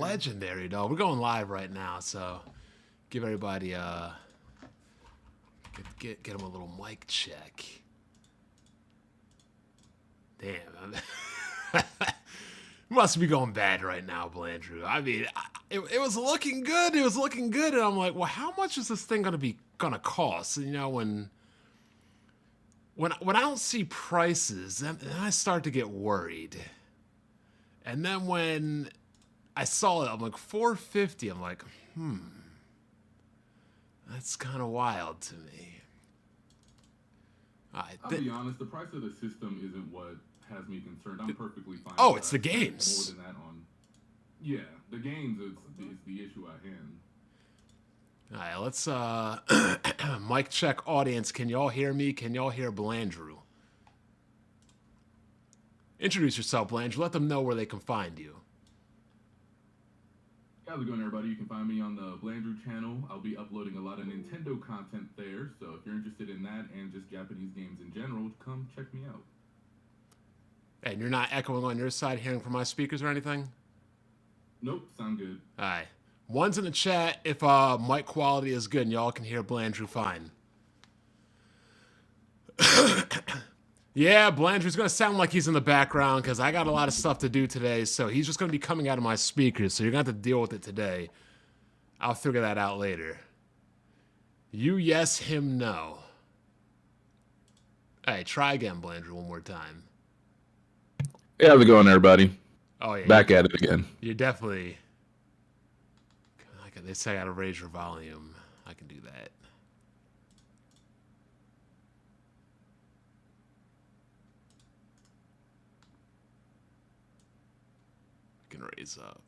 legendary, dog. We're going live right now, so give everybody get them a little mic check. Damn, must be going bad right now, Blandrew. I mean, it was looking good. It was looking good, and I'm like, well, how much is this thing gonna cost? You know, when I don't see prices, then I start to get worried. And then when I saw it, I'm like, $450. I'm like, that's kind of wild to me. I'll be honest, the price of the system isn't what has me concerned. I'm perfectly fine. Oh, it's the games. More than that yeah, the games is the issue at hand. All right, let's mic check audience. Can y'all hear me? Can y'all hear Blandrew? Introduce yourself, Blandrew. Let them know where they can find you. How's it going, everybody? You can find me on the Blandrew channel. I'll be uploading a lot of Nintendo content there, so if you're interested in that and just Japanese games in general, come check me out. And you're not echoing on your side, hearing from my speakers or anything? Nope, sound good. All right. One's in the chat if mic quality is good and y'all can hear Blandrew fine. Yeah, Blandrew's going to sound like he's in the background because I got a lot of stuff to do today, so he's just going to be coming out of my speakers, so you're going to have to deal with it today. I'll figure that out later. You yes, him no. All right, try again, Blandrew, one more time. Hey, how's it going, everybody? Oh, yeah. Back at it again. You're definitely... They say I gotta raise your volume. I can do that. I can raise up.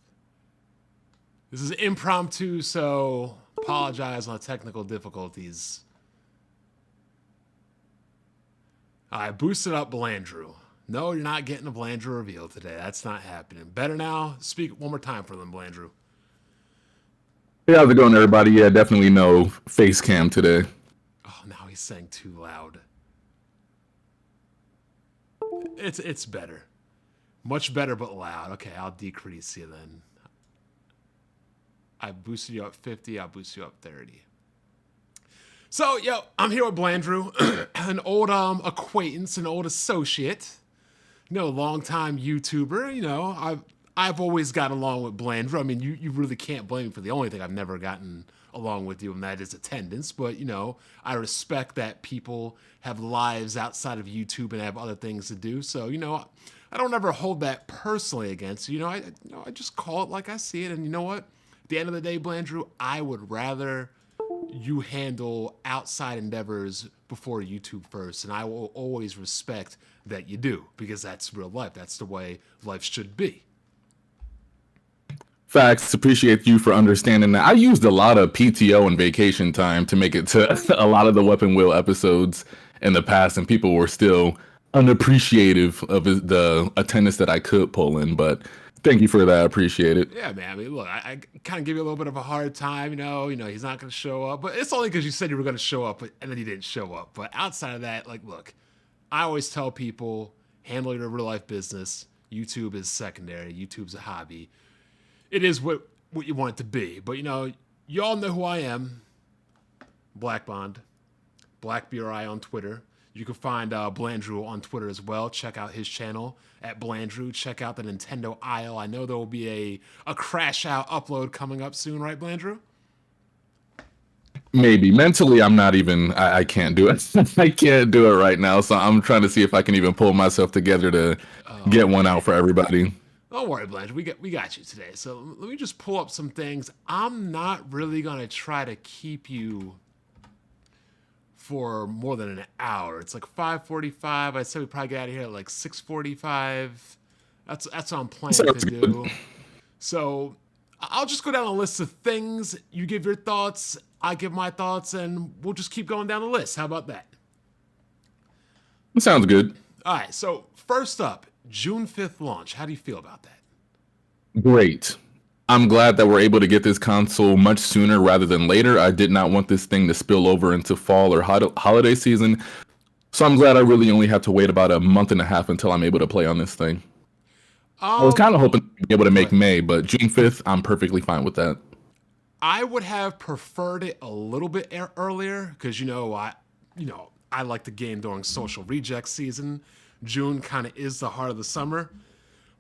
This is impromptu, so apologize on the technical difficulties. I boosted up Blandrew. No, you're not getting a Blandrew reveal today. That's not happening. Better now? Speak one more time for them, Blandrew. Hey, how's it going, everybody? Yeah, definitely no face cam today. Oh, now he's saying too loud. It's better. Much better, but loud. Okay, I'll decrease you then. I boosted you up 50. I'll boost you up 30. So, yo, I'm here with Blandrew, an old acquaintance, an old associate. You know, longtime YouTuber. You know, I've always gotten along with Blandrew. I mean, you really can't blame me for the only thing I've never gotten along with you, and that is attendance. But, you know, I respect that people have lives outside of YouTube and have other things to do. So, you know, I don't ever hold that personally against you. I just call it like I see it. And you know what? At the end of the day, Blandrew, I would rather you handle outside endeavors before YouTube first. And I will always respect that you do, because that's real life. That's the way life should be. Facts. Appreciate you for understanding that. I used a lot of PTO and vacation time to make it to a lot of the Weapon Wheel episodes in the past, and people were still unappreciative of the attendance that I could pull in. But thank you for that. I appreciate it. Yeah, man. I mean, look, I kind of give you a little bit of a hard time. You know, he's not going to show up, but it's only because you said you were going to show up, and then you didn't show up. But outside of that, like, look, I always tell people, handle your real life business. YouTube is secondary. YouTube's a hobby. It is what you want it to be. But, you know, you all know who I am. Black Bond. Black BRI on Twitter. You can find Blandrew on Twitter as well. Check out his channel at Blandrew. Check out the Nintendo aisle. I know there will be a crash out upload coming up soon, right, Blandrew? Maybe. Mentally, I'm not even, I can't do it. I can't do it right now. So I'm trying to see if I can even pull myself together to get one out for everybody. Don't worry, Blanche. We got you today. So let me just pull up some things. I'm not really going to try to keep you for more than an hour. It's like 5:45. I said we probably get out of here at like 6:45. That's what I'm planning to do. So I'll just go down a list of things. You give your thoughts, I give my thoughts, and we'll just keep going down the list. How about that? That sounds good. All right. So first up, June 5th launch. How do you feel about that? Great. I'm glad that we're able to get this console much sooner rather than later. I did not want this thing to spill over into fall or holiday season. So I'm glad I really only have to wait about a month and a half until I'm able to play on this thing. I was kind of hoping be able to make But May, but June 5th, I'm perfectly fine with that. I would have preferred it a little bit earlier because I like the game during social reject season. June kind of is the heart of the summer,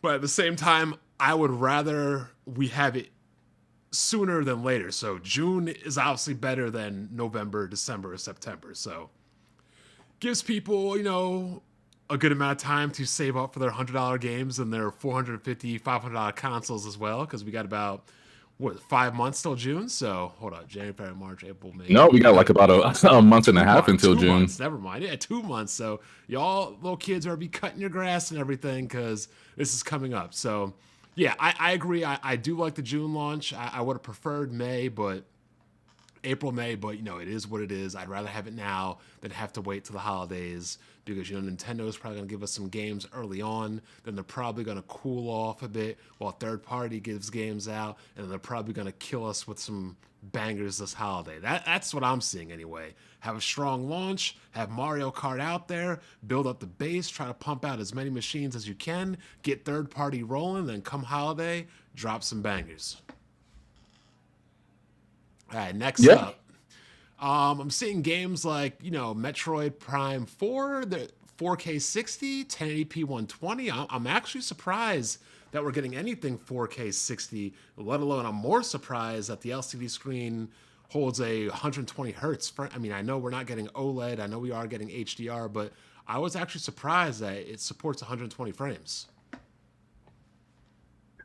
but at the same time, I would rather we have it sooner than later. So June is obviously better than November, December, or September. So gives people, a good amount of time to save up for their $100 games and their $450, $500 consoles as well. Because we got about 5 months till June. So hold on, January, February, March, April, May. No, we got like about a month and a half until 2 June. months, never mind. Yeah, 2 months. So y'all little kids are be cutting your grass and everything because this is coming up. So yeah, I agree. I do like the June launch. I would have preferred May, but April, May, but it is what it is. I'd rather have it now than have to wait till the holidays because Nintendo is probably going to give us some games early on. Then they're probably going to cool off a bit while third party gives games out, and then they're probably going to kill us with some bangers this holiday. That's what I'm seeing anyway. Have a strong launch, have Mario Kart out there, build up the base, try to pump out as many machines as you can, get third party rolling, then come holiday, drop some bangers. All right, next up. I'm seeing games like, Metroid Prime 4, the 4K 60, 1080p 120. I'm actually surprised that we're getting anything 4K 60, let alone I'm more surprised that the LCD screen holds a 120 hertz. I know we're not getting OLED. I know we are getting HDR, but I was actually surprised that it supports 120 frames.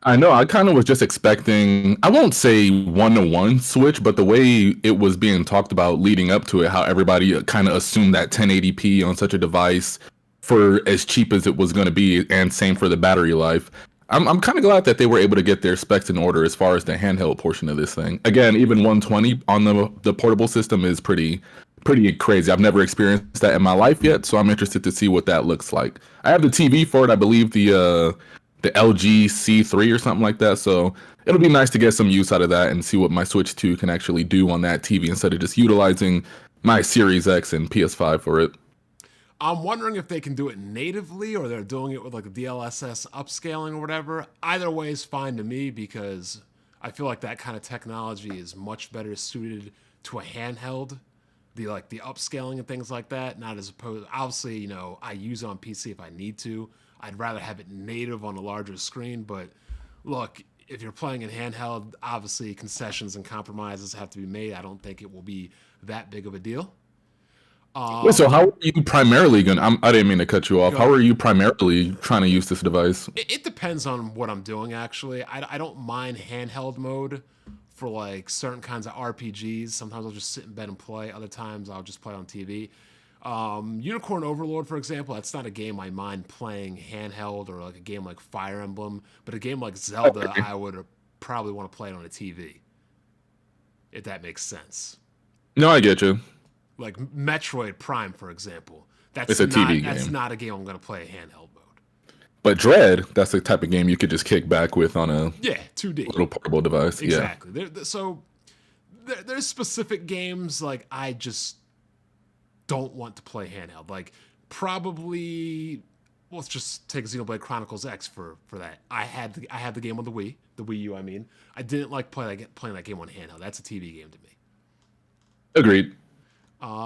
I know. I kind of was just expecting, I won't say 1-to-1 switch, but the way it was being talked about leading up to it, how everybody kind of assumed that 1080p on such a device for as cheap as it was going to be, and same for the battery life. I'm kind of glad that they were able to get their specs in order as far as the handheld portion of this thing. Again, even 120 on the portable system is pretty crazy. I've never experienced that in my life yet, so I'm interested to see what that looks like. I have the TV for it. I believe the LG C3 or something like that. So it'll be nice to get some use out of that and see what my Switch 2 can actually do on that TV instead of just utilizing my Series X and PS5 for it. I'm wondering if they can do it natively or they're doing it with like a DLSS upscaling or whatever. Either way is fine to me because I feel like that kind of technology is much better suited to a handheld. The upscaling and things like that, not as opposed. Obviously, I use it on PC if I need to. I'd rather have it native on a larger screen, but look, if you're playing in handheld, obviously concessions and compromises have to be made. I don't think it will be that big of a deal. Wait, so how are you primarily going to, I didn't mean to cut you off. How are you primarily trying to use this device? It depends on what I'm doing, actually. I don't mind handheld mode for like certain kinds of RPGs. Sometimes I'll just sit in bed and play. Other times I'll just play on TV. Unicorn Overlord, for example, that's not a game I mind playing handheld or like a game like Fire Emblem, but a game like Zelda, I would probably want to play it on a TV, if that makes sense. No, I get you. Like Metroid Prime, for example. It's a TV game. That's not a game I'm going to play handheld mode. But Dread, that's the type of game you could just kick back with on a 2D little portable device. Exactly. There's specific games like I just don't want to play handheld. Like probably, let's just take Xenoblade Chronicles X for that. I had the game on the Wii U. I mean, I didn't like playing that game on handheld. That's a TV game to me. Agreed.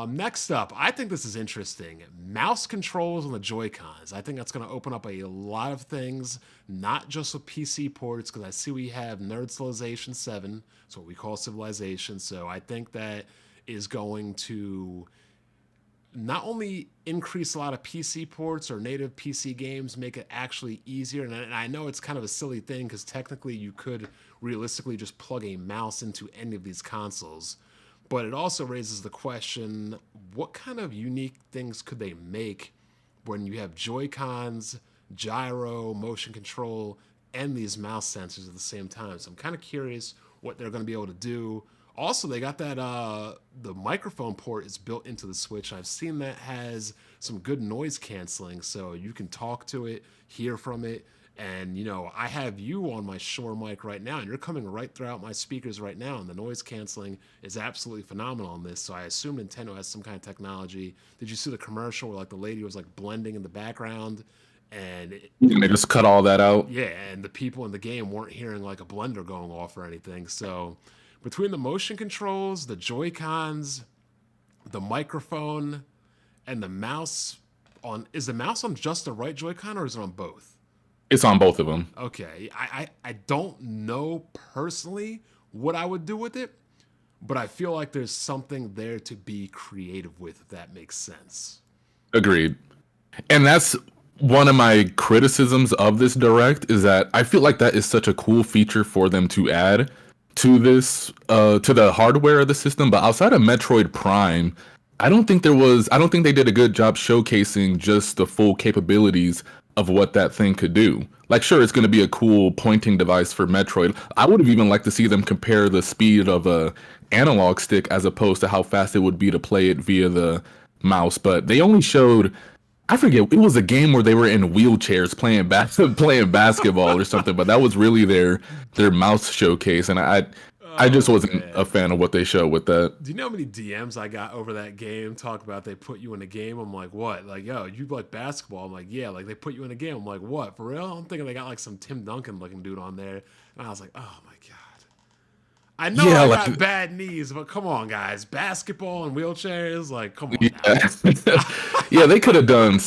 Next up, I think this is interesting. Mouse controls on the Joy-Cons. I think that's going to open up a lot of things, not just with PC ports, because I see we have Nerd Civilization 7. It's what we call Civilization. So I think that is going to not only increase a lot of PC ports or native PC games, make it actually easier. And I know it's kind of a silly thing because technically you could realistically just plug a mouse into any of these consoles. But it also raises the question, what kind of unique things could they make when you have Joy-Cons, gyro, motion control, and these mouse sensors at the same time? So I'm kind of curious what they're going to be able to do. Also, they got that the microphone port is built into the Switch. I've seen that has some good noise canceling, so you can talk to it, hear from it. And, I have you on my Shure mic right now, and you're coming right throughout my speakers right now, and the noise canceling is absolutely phenomenal on this. So I assume Nintendo has some kind of technology. Did you see the commercial where, the lady was, blending in the background, and And they just cut all that out. yeah, and the people in the game weren't hearing like a blender going off or anything. So between the motion controls, the Joy Cons, the microphone, and the mouse is the mouse on just the right Joy-Con or is it on both? It's on both of them. Okay, I don't know personally what I would do with it, but I feel like there's something there to be creative with, if that makes sense. Agreed. And that's one of my criticisms of this direct, is that I feel like that is such a cool feature for them to add to this, to the hardware of the system. But outside of Metroid Prime, I don't think they did a good job showcasing just the full capabilities of what that thing could do. Like, sure, it's going to be a cool pointing device for Metroid. I would have even liked to see them compare the speed of a analog stick as opposed to how fast it would be to play it via the mouse. But they only showed, I forget, it was a game where they were in wheelchairs playing playing basketball or something. But that was really their mouse showcase, and I just wasn't a fan of what they showed with that. Do you know how many DMs I got over that game? Talk about they put you in a game. I'm like, what? Like, yo, you like basketball? I'm like, yeah. Like, they put you in a game. I'm like, what? For real? I'm thinking they got like some Tim Duncan looking dude on there. And I was like, oh my God. I know I got bad knees, but come on, guys. Basketball and wheelchairs? Like, come on now. Yeah, they could have done.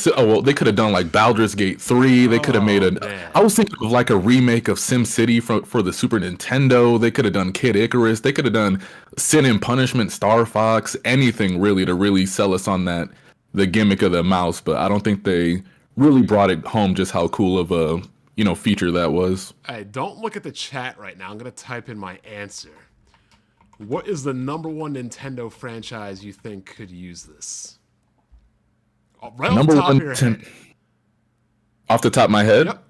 They could have done like Baldur's Gate 3. They could have made man. I was thinking of like a remake of SimCity for the Super Nintendo. They could have done Kid Icarus. They could have done Sin and Punishment, Star Fox, anything really to really sell us on the gimmick of the mouse. But I don't think they really brought it home just how cool of a feature that was. Hey, don't look at the chat right now. I'm gonna type in my answer. What is the #1 Nintendo franchise you think could use this? Right off the top of your head. Off the top of my head? Yep.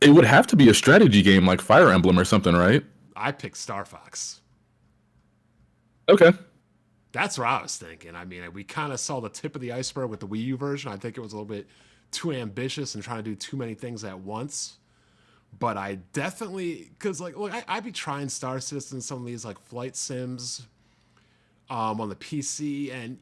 It would have to be a strategy game like Fire Emblem or something, right? I picked Star Fox. Okay. That's what I was thinking. I mean, we kind of saw the tip of the iceberg with the Wii U version. I think it was a little bit too ambitious and trying to do too many things at once. But I definitely, because like, look, I'd be trying Star Citizen, some of these like flight sims on the PC, and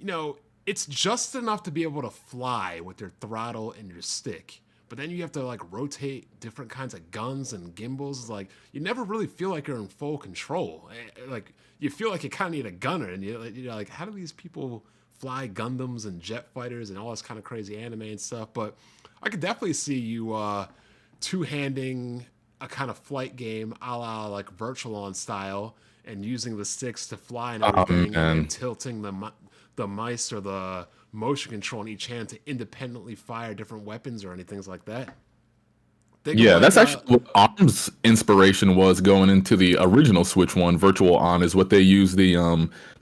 it's just enough to be able to fly with your throttle and your stick. But then you have to like rotate different kinds of guns and gimbals. Like, you never really feel like you're in full control. Like, you feel like you kind of need a gunner, and you're like, how do these people fly Gundams and jet fighters and all this kind of crazy anime and stuff? But I could definitely see you two-handing a kind of flight game a la like Virtual-On style and using the sticks to fly and everything, and tilting the mice or the motion control in each hand to independently fire different weapons or anything like that. That's actually what ARM's inspiration was going into the original Switch one. Virtual-On is what they use. They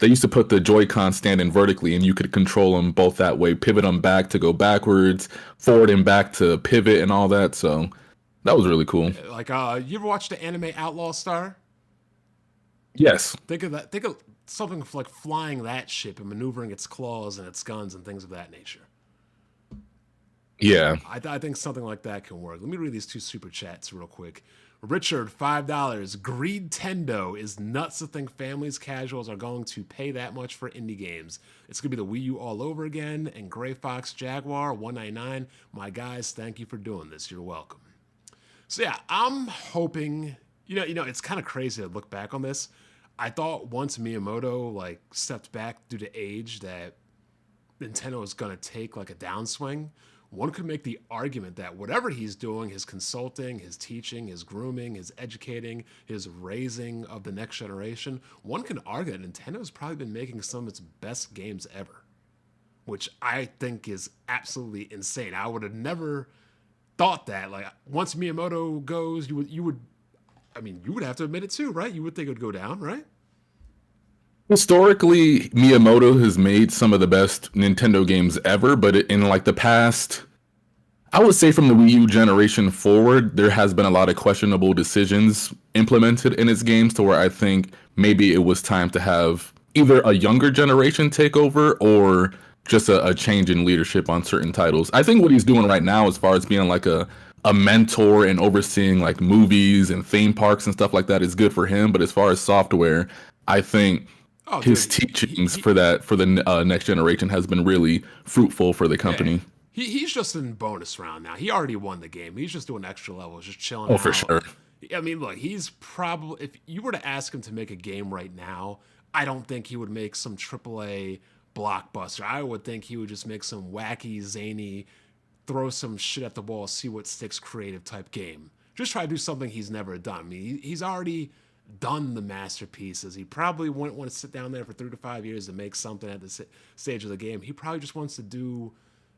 used to put the Joy-Con standing vertically, and you could control them both that way, pivot them back to go backwards, forward and back to pivot and all that. So that was really cool. Like, you ever watched the anime Outlaw Star? Yes. Think of that. Think of something like flying that ship and maneuvering its claws and its guns and things of that nature. Yeah. I think something like that can work. Let me read these 2 super chats real quick. Richard, $5. Greed Tendo is nuts to think families casuals are going to pay that much for indie games. It's going to be the Wii U all over again. And Gray Fox Jaguar, $1.99. My guys, thank you for doing this. You're welcome. So yeah, I'm hoping, it's kind of crazy to look back on this. I thought once Miyamoto like stepped back due to age that Nintendo was going to take like a downswing. One could make the argument that whatever he's doing, his consulting, his teaching, his grooming, his educating, his raising of the next generation, one can argue that Nintendo's probably been making some of its best games ever, which I think is absolutely insane. I would have never thought that. Like, once Miyamoto goes, you would have to admit it too, right? You would think it would go down, right? Historically, Miyamoto has made some of the best Nintendo games ever, but in like the past, I would say from the Wii U generation forward, there has been a lot of questionable decisions implemented in its games to where I think maybe it was time to have either a younger generation take over or just a change in leadership on certain titles. I think what he's doing right now, as far as being like a mentor and overseeing like movies and theme parks and stuff like that, is good for him. But as far as software, I think Oh, his dude, teachings for the next generation has been really fruitful for the yeah. company. He's just in bonus round now. He already won the game. He's just doing extra levels, just chilling Oh, for out. sure. I mean, look, he's probably, if you were to ask him to make a game right now, I don't think he would make some AAA blockbuster. I would think he would just make some wacky, zany, throw some shit at the wall, see what sticks creative type game. Just try to do something he's never done. I mean, he's already done the masterpieces. He probably wouldn't want to sit down there for 3 to 5 years to make something at the stage of the game. He probably just wants to do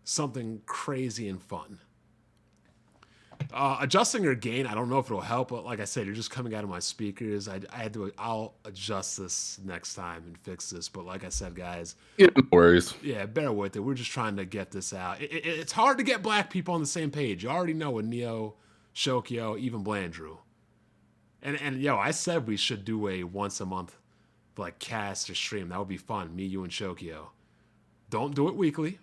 something crazy and fun. Adjusting your gain, I don't know if it'll help, but like I said, you're just coming out of my speakers. I'll adjust this next time and fix this. But like I said, guys, Yeah, no worries. yeah, bear with it. We're just trying to get this out. It's hard to get black people on the same page. You already know with Neo, Shokyo, even Blandrew. And yo, I said we should do a once a month like cast or stream. That would be fun. Me, you, and Shokyo. Don't do it weekly.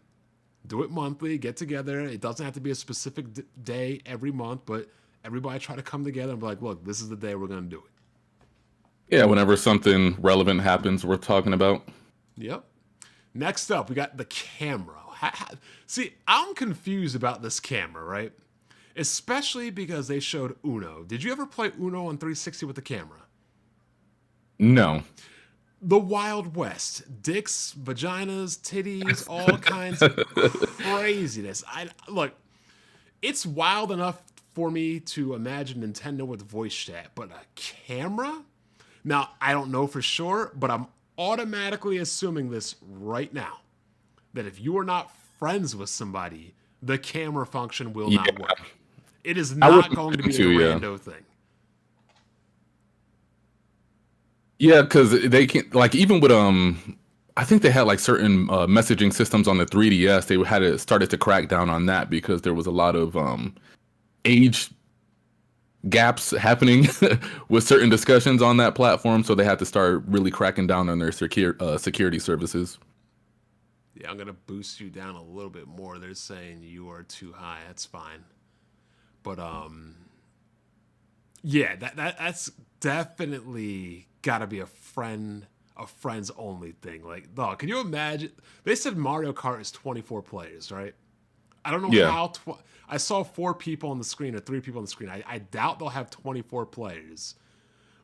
Do it monthly. Get together. It doesn't have to be a specific day every month, but everybody try to come together and be like, look, this is the day we're gonna do it. Yeah, whenever something relevant happens worth talking about. Yep. Next up, we got the camera. See, I'm confused about this camera, right? Especially because they showed Uno. Did you ever play Uno on 360 with the camera? No. The Wild West. Dicks, vaginas, titties, all kinds of craziness. Look, it's wild enough for me to imagine Nintendo with voice chat, but a camera? Now, I don't know for sure, but I'm automatically assuming this right now. That if you are not friends with somebody, the camera function will not work. It is not going to be a rando thing. Yeah, because they can even with I think they had like certain messaging systems on the 3DS. They had started to crack down on that because there was a lot of age gaps happening with certain discussions on that platform. So they had to start really cracking down on their security services. Yeah, I'm gonna boost you down a little bit more. They're saying you are too high. That's fine. But yeah, that's definitely gotta be a friends only thing. Like, dog, can you imagine? They said Mario Kart is 24 players, right? I don't know how. I saw 4 people on the screen or 3 people on the screen. I doubt they'll have 24 players.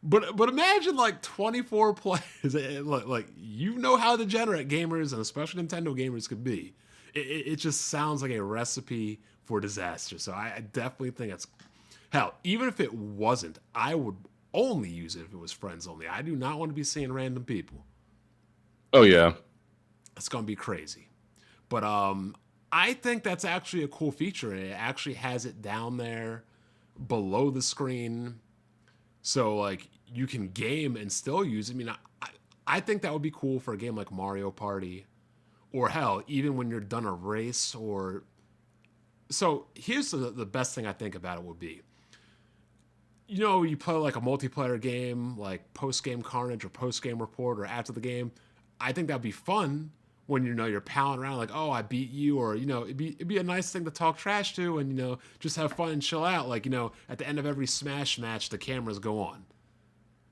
But imagine like 24 players. Like, you know how degenerate gamers and especially Nintendo gamers could be. It just sounds like a recipe for disaster. So I definitely think it's hell. Even if it wasn't, I would only use it if it was friends only. I do not want to be seeing random people. Oh yeah, it's gonna be crazy. But I think that's actually a cool feature, and it actually has it down there below the screen, so like you can game and still use it. I mean, I think that would be cool for a game like Mario Party, or hell, even when you're done a race. Or so here's the best thing I think about it would be. You know, you play like a multiplayer game, like post-game Carnage or post-game Report or after the game. I think that'd be fun when, you know, you're palling around like, oh, I beat you, or, you know, it'd be a nice thing to talk trash to and, you know, just have fun and chill out. Like, you know, at the end of every Smash match, the cameras go on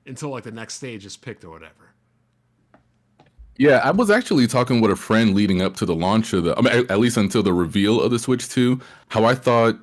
until like the next stage is picked or whatever. Yeah, I was actually talking with a friend leading up to the launch of at least until the reveal of the Switch 2, how I thought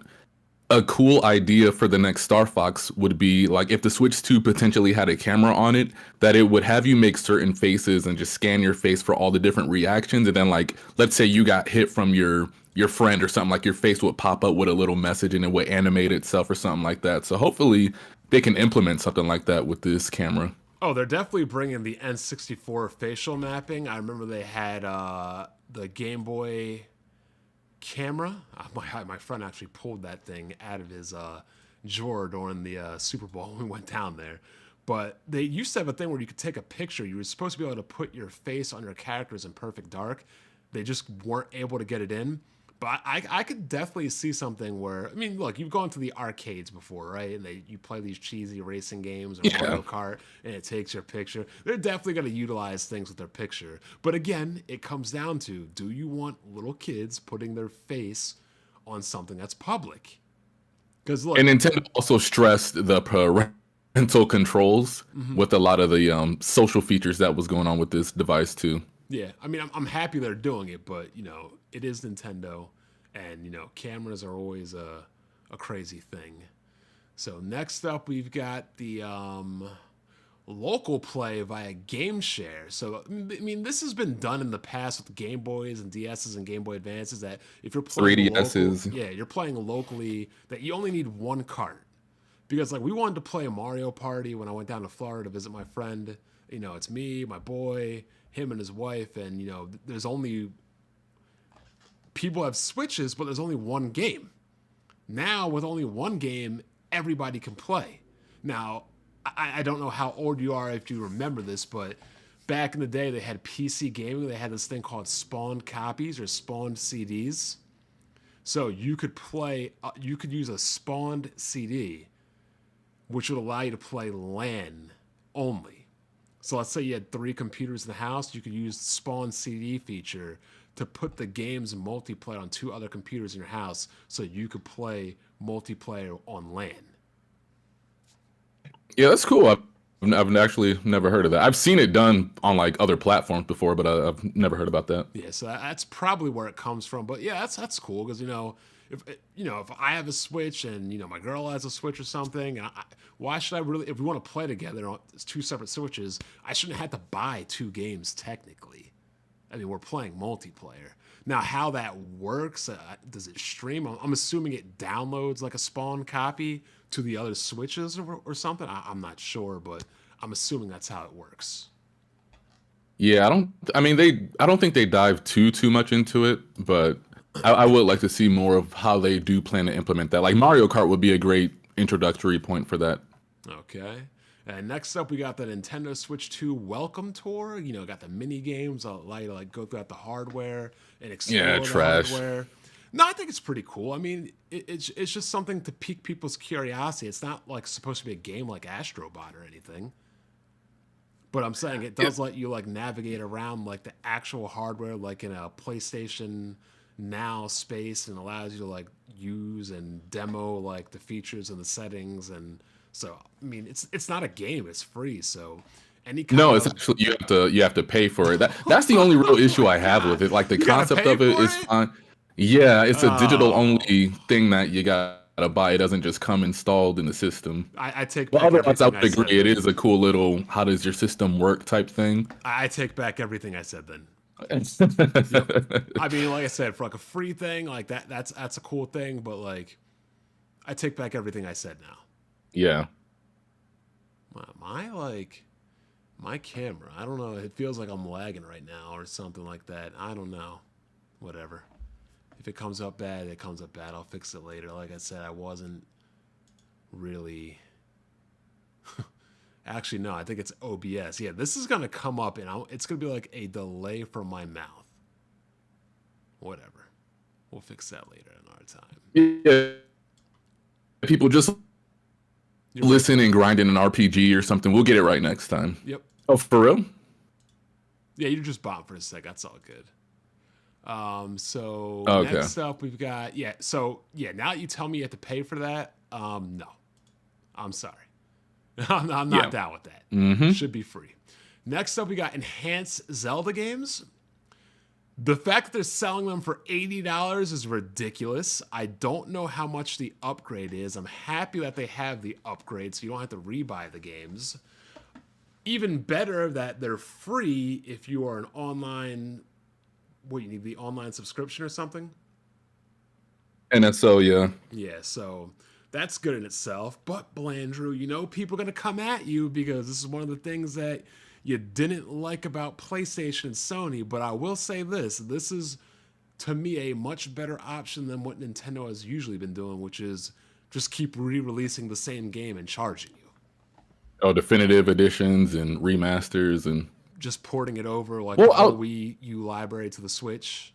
a cool idea for the next Star Fox would be like if the Switch 2 potentially had a camera on it, that it would have you make certain faces and just scan your face for all the different reactions. And then like, let's say you got hit from your friend or something, like your face would pop up with a little message and it would animate itself or something like that. So hopefully they can implement something like that with this camera. Oh, they're definitely bringing the N64 facial mapping. I remember they had the Game Boy camera. My friend actually pulled that thing out of his drawer during the Super Bowl when we went down there. But they used to have a thing where you could take a picture. You were supposed to be able to put your face on your characters in perfect dark. They just weren't able to get it in. But I could definitely see something where, I mean, look, you've gone to the arcades before, right? And you play these cheesy racing games or Mario Kart, and it takes your picture. They're definitely going to utilize things with their picture. But again, it comes down to, do you want little kids putting their face on something that's public? Because look, and Nintendo also stressed the parental controls with a lot of the social features that was going on with this device too. Yeah, I mean, I'm happy they're doing it, but it is Nintendo, and cameras are always a crazy thing. So next up, we've got the local play via Game Share. So I mean, this has been done in the past with Game Boys and DSs and Game Boy Advances. That if you're playing 3DSs. you're playing locally, that you only need one cart. Because like we wanted to play a Mario Party when I went down to Florida to visit my friend. It's me, my boy, him and his wife, and there's only people have Switches, but there's only one game. Now with only one game, everybody can play. Now, I don't know how old you are if you remember this, but back in the day they had PC gaming. They had this thing called spawned copies or spawned CDs. So you could play, you could use a spawned CD, which would allow you to play LAN only. So let's say you had 3 computers in the house, you could use the spawn CD feature to put the game's multiplayer on 2 other computers in your house so you could play multiplayer on LAN. Yeah, that's cool. I've actually never heard of that. I've seen it done on like other platforms before, but I've never heard about that. Yeah, so that's probably where it comes from. But yeah, that's cool because if I have a Switch and my girl has a Switch or something, and why should I really? If we want to play together on 2 separate Switches, I shouldn't have to buy 2 games technically. I mean, we're playing multiplayer. Now, how that works, does it stream? I'm assuming it downloads like a spawn copy to the other Switches or something. I'm not sure, but I'm assuming that's how it works. Yeah, I don't think they dive too much into it, but I would like to see more of how they do plan to implement that. Like Mario Kart would be a great introductory point for that. Okay. And next up, we got the Nintendo Switch 2 Welcome Tour. Got the mini games. Allow you to go throughout the hardware and explore the hardware. No, I think it's pretty cool. I mean, it's just something to pique people's curiosity. It's not like supposed to be a game like Astrobot or anything. But I'm saying it does let you navigate around the actual hardware, like in a PlayStation Now space, and allows you to use and demo the features and the settings. And so I mean, it's not a game; it's free. So it's actually you have to pay for it. That's the only real issue I have with it. Like the concept of it is fine. Yeah, it's a digital only thing that you gotta buy. It doesn't just come installed in the system. I take back. Otherwise, I would agree. It is a cool little how does your system work type thing. I take back everything I said then. I mean, like I said, for a free thing like that's a cool thing, but I take back everything I said now. Yeah. My camera, I don't know. It feels like I'm lagging right now or something like that. I don't know. Whatever. If it comes up bad, it comes up bad. I'll fix it later. Like I said, I wasn't really... Actually, no, I think it's OBS. Yeah, this is going to come up, and it's going to be a delay from my mouth. Whatever. We'll fix that later in our time. Yeah. People just listen and grind in an RPG or something. We'll get it right next time. Yep. Oh, for real? Yeah, you just bombed for a sec. That's all good. Next up we've got now that you tell me you have to pay for that, no. I'm sorry. I'm not down with that. Mm-hmm. Should be free. Next up we got enhanced Zelda games. The fact that they're selling them for $80 is ridiculous. I don't know how much the upgrade is. I'm happy that they have the upgrade so you don't have to rebuy the games. Even better that they're free if you are an online... What, you need the online subscription or something? NSO, yeah. Yeah, so that's good in itself. But, Blandrew, people are going to come at you because this is one of the things that you didn't like about PlayStation and Sony. But I will say this. This is, to me, a much better option than what Nintendo has usually been doing, which is just keep re-releasing the same game and charging you. Oh, definitive editions and remasters and... Just porting it over the Wii U library to the Switch.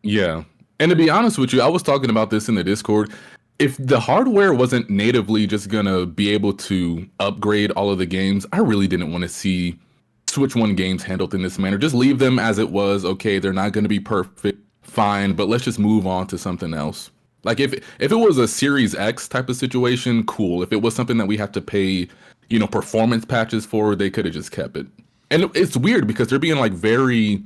Yeah. And to be honest with you, I was talking about this in the Discord. If the hardware wasn't natively just going to be able to upgrade all of the games, I really didn't want to see Switch 1 games handled in this manner. Just leave them as it was. Okay, they're not going to be perfect. Fine, but let's just move on to something else. Like if it was a Series X type of situation, cool. If it was something that we have to pay, performance patches for, they could have just kept it. And it's weird because they're being like very,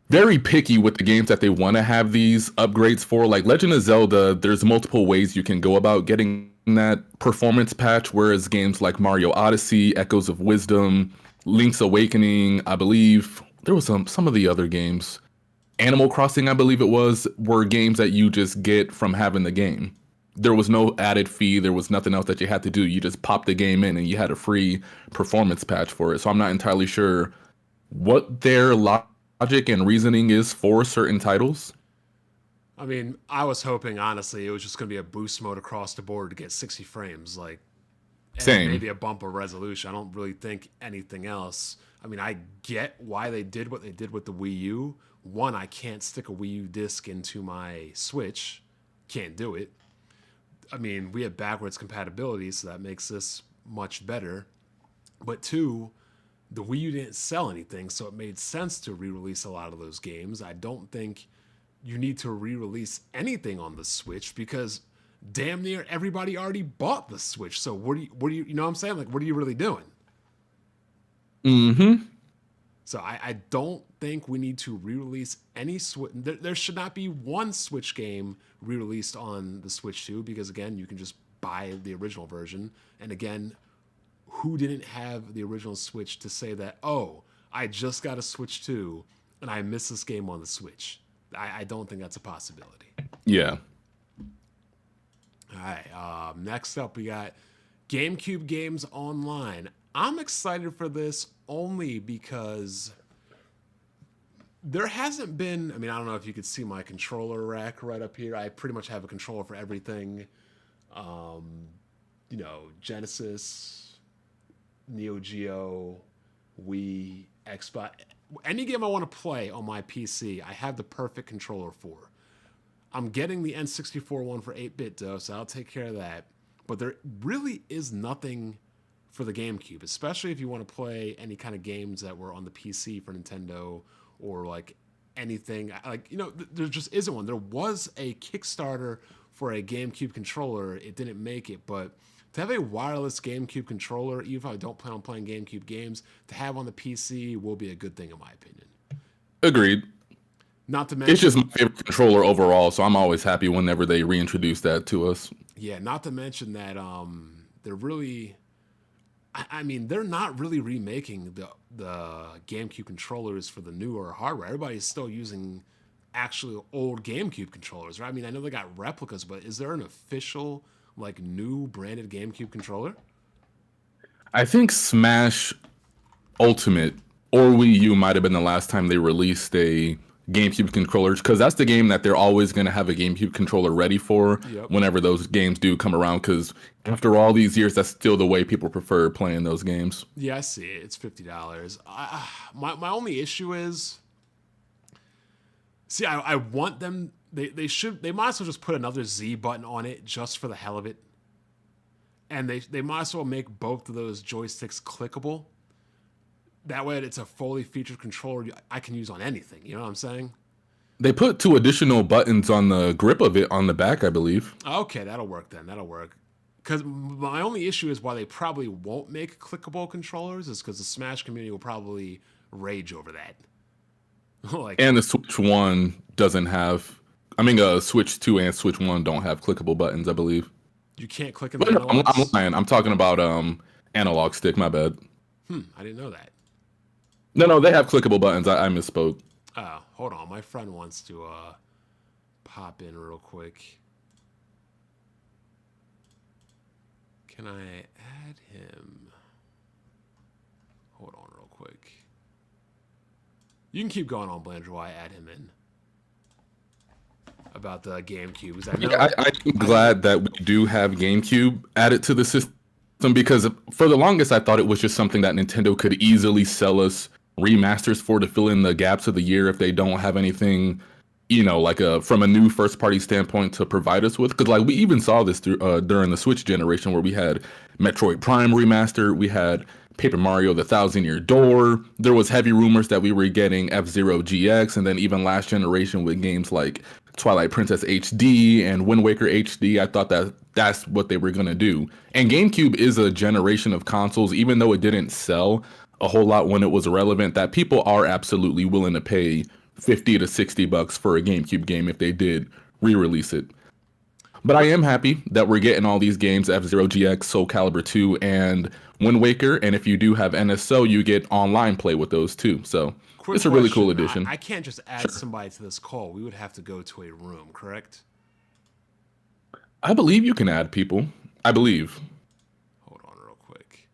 very picky with the games that they want to have these upgrades for. Like Legend of Zelda, there's multiple ways you can go about getting that performance patch, whereas games like Mario Odyssey, Echoes of Wisdom, Link's Awakening, I believe there was some of the other games. Animal Crossing, I believe it was, were games that you just get from having the game. There was no added fee. There was nothing else that you had to do. You just popped the game in and you had a free performance patch for it. So I'm not entirely sure what their logic and reasoning is for certain titles. I mean, I was hoping, honestly, it was just going to be a boost mode across the board to get 60 frames, like, and Same. maybe a bump of resolution. I don't really think anything else. I mean, I get why they did what they did with the Wii U. One, I can't stick a Wii U disc into my Switch. Can't do it. I mean, we have backwards compatibility, so that makes this much better. But two, the Wii U didn't sell anything, so it made sense to re-release a lot of those games. I don't think you need to re-release anything on the Switch because damn near everybody already bought the Switch. So what do you know what I'm saying? Like, what are you really doing? Mm-hmm. So I don't think we need to re-release any Switch. There should not be one Switch game re-released on the Switch 2 because, again, you can just buy the original version. And again, who didn't have the original Switch to say that, oh, I just got a Switch 2 and I missed this game on the Switch? I don't think that's a possibility. Yeah. All right. Next up, we got GameCube Games Online. I'm excited for this only because there hasn't been, I mean, I don't know if you could see my controller rack right up here. I pretty much have a controller for everything. Genesis, Neo Geo, Wii, Xbox. Any game I want to play on my PC, I have the perfect controller for. I'm getting the N64 one for 8-bit though, so I'll take care of that. But there really is nothing for the GameCube, especially if you want to play any kind of games that were on the PC for Nintendo or like anything. Like, there just isn't one. There was a Kickstarter for a GameCube controller. It didn't make it, but to have a wireless GameCube controller, even if I don't plan on playing GameCube games, to have on the PC will be a good thing in my opinion. Agreed. Not to mention, it's just my favorite controller overall, so I'm always happy whenever they reintroduce that to us. Yeah, not to mention that they're really, I mean, they're not really remaking the GameCube controllers for the newer hardware. Everybody's still using actually old GameCube controllers, right? I mean, I know they got replicas, but is there an official, like, new branded GameCube controller? I think Smash Ultimate or Wii U might have been the last time they released a GameCube controller, because that's the game that they're always going to have a GameCube controller ready for whenever those games do come around, because after all these years, that's still the way people prefer playing those games. Yeah, I see it. It's $50. My only issue is, see, I want them, they might as well just put another Z button on it just for the hell of it. And they might as well make both of those joysticks clickable. That way it's a fully featured controller I can use on anything. You know what I'm saying? They put 2 additional buttons on the grip of it on the back, I believe. Okay, that'll work then. That'll work. Because my only issue is why they probably won't make clickable controllers is because the Smash community will probably rage over that. And the Switch 1 doesn't have, Switch 2 and Switch 1 don't have clickable buttons, I believe. You can't click in the analogs? I'm lying. I'm talking about analog stick, my bad. I didn't know that. No, they have clickable buttons. I misspoke. Oh, hold on. My friend wants to pop in real quick. Can I add him? Hold on real quick. You can keep going on, Blandrew, while I add him in. About the GameCube. I'm glad that we do have GameCube added to the system, because for the longest I thought it was just something that Nintendo could easily sell us remasters for to fill in the gaps of the year if they don't have anything, like from a new first party standpoint to provide us with. Because like we even saw this during the Switch generation where we had Metroid Prime remastered, we had Paper Mario: The Thousand Year Door. There was heavy rumors that we were getting F-Zero GX, and then even last generation with games like Twilight Princess HD and Wind Waker HD. I thought that that's what they were gonna do. And GameCube is a generation of consoles, even though it didn't sell a whole lot when it was relevant, that people are absolutely willing to pay $50 to $60 for a GameCube game if they did re-release it. But I am happy that we're getting all these games, F-Zero GX, Soul Calibur 2, and Wind Waker. And if you do have NSO, you get online play with those too. So Quick it's a really question. cool addition. I can't just add somebody to this call. We would have to go to a room, correct? I believe you can add people. I believe. Hold on real quick.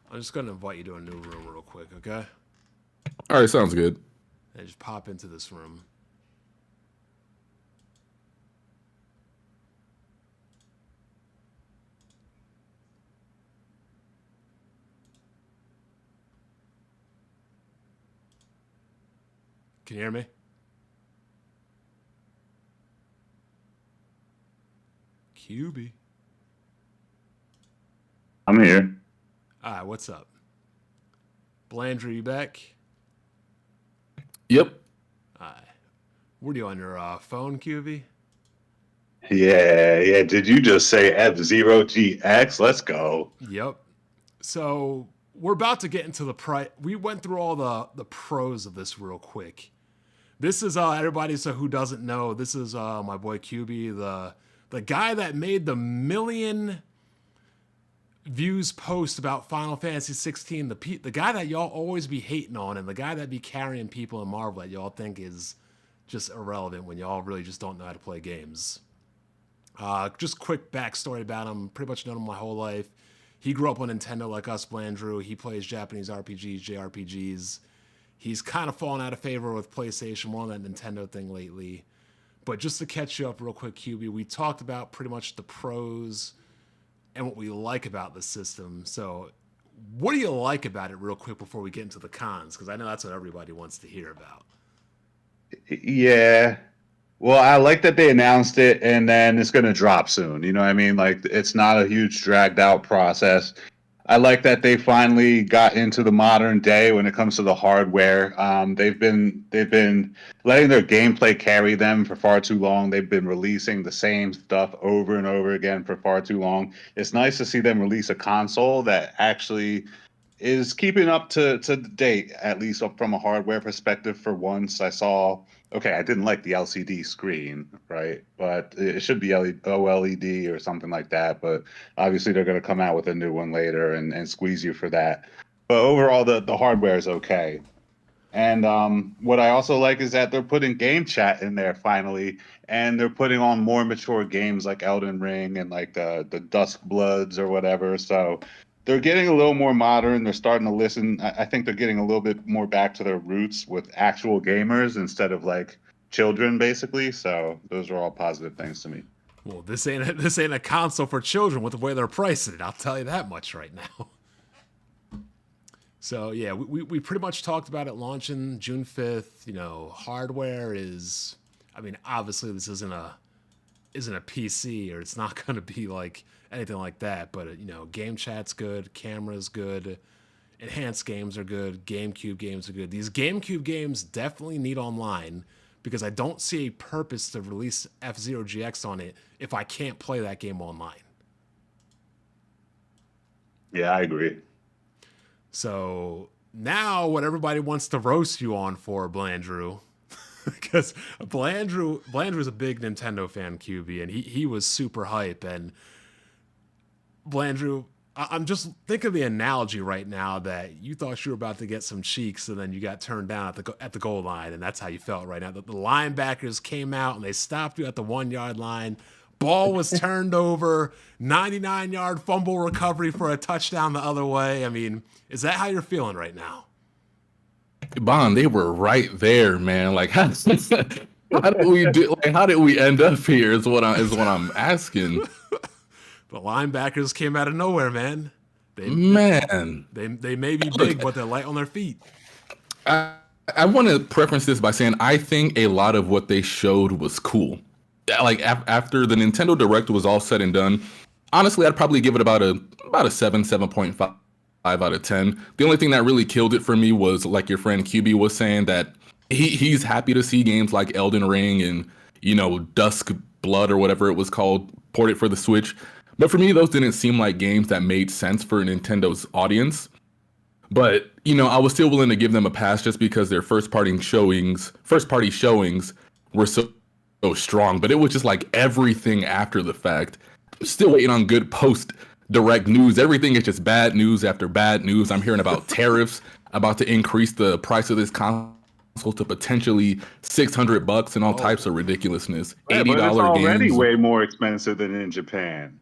I'm just going to invite you to a new room real quick, okay? All right, sounds good. And just pop into this room. Can you hear me? QB. I'm here. All right, what's up? Blandrew, you back? Yep. All right. What are you on your phone, QB? Yeah. Did you just say F-Zero GX? Let's go. Yep. So we're about to get into the price. We went through all the pros of this real quick. This is everybody who doesn't know. This is my boy QB, the guy that made the million views post about Final Fantasy 16. The guy that y'all always be hating on, and the guy that be carrying people in Marvel that y'all think is just irrelevant when y'all really just don't know how to play games. Just quick backstory about him. Pretty much known him my whole life. He grew up on Nintendo like us, Blandrew. He plays Japanese RPGs, JRPGs. He's kind of fallen out of favor with PlayStation, more on that Nintendo thing lately. But just to catch you up real quick, QB, we talked about pretty much the pros and what we like about the system. So what do you like about it real quick before we get into the cons? Because I know that's what everybody wants to hear about. Yeah. Well, I like that they announced it and then it's going to drop soon. You know what I mean? Like, it's not a huge dragged out process. I like that they finally got into the modern day when it comes to the hardware. They've been letting their gameplay carry them for far too long. They've been releasing the same stuff over and over again for far too long. It's nice to see them release a console that actually is keeping up to date, at least from a hardware perspective. For once, I saw. Okay, I didn't like the LCD screen, right? But it should be OLED or something like that. But obviously, they're going to come out with a new one later and squeeze you for that. But overall, the hardware is okay. And what I also like is that they're putting game chat in there finally, and they're putting on more mature games like Elden Ring and like the Dusk Bloods or whatever. So they're getting a little more modern. They're starting to listen. I think they're getting a little bit more back to their roots with actual gamers instead of like children, basically. So those are all positive things to me. Well, this ain't a console for children with the way they're pricing it. I'll tell you that much right now. So yeah, we pretty much talked about it launching June 5th. You know, hardware is. I mean, obviously this isn't a PC, or it's not going to be like anything like that. But you know, game chat's good, camera's good, enhanced games are good, GameCube games are good. These GameCube games definitely need online, because I don't see a purpose to release F-Zero GX on it if I can't play that game online. Yeah, I agree. So now what everybody wants to roast you on for, Blandrew, because Blandrew's a big Nintendo fan, QB, and he was super hype. And Blandrew, I'm just thinking of the analogy right now that you thought you were about to get some cheeks, and then you got turned down at the goal line, and that's how you felt right now. The linebackers came out and they stopped you at the 1 yard line. Ball was turned over, 99-yard fumble recovery for a touchdown the other way. I mean, is that how you're feeling right now? Bond, they were right there, man. Like, how did we do? Like, how did we end up here? Is what I'm asking. The linebackers came out of nowhere, man. They may be big, but they're light on their feet. I want to preference this by saying I think a lot of what they showed was cool. Like after the Nintendo Direct was all said and done, honestly, I'd probably give it about a about a 7, 7.5 out of 10. The only thing that really killed it for me was, like your friend QB was saying, that he's happy to see games like Elden Ring and, you know, Dusk Blood or whatever it was called ported for the Switch. But for me, those didn't seem like games that made sense for Nintendo's audience. But, you know, I was still willing to give them a pass just because their first party showings were so strong. But it was just like everything after the fact. I'm still waiting on good post direct news. Everything is just bad news after bad news. I'm hearing about tariffs about to increase the price of this console to potentially $600 and all types of ridiculousness. Yeah, $80 but it's already games. way more expensive than in Japan.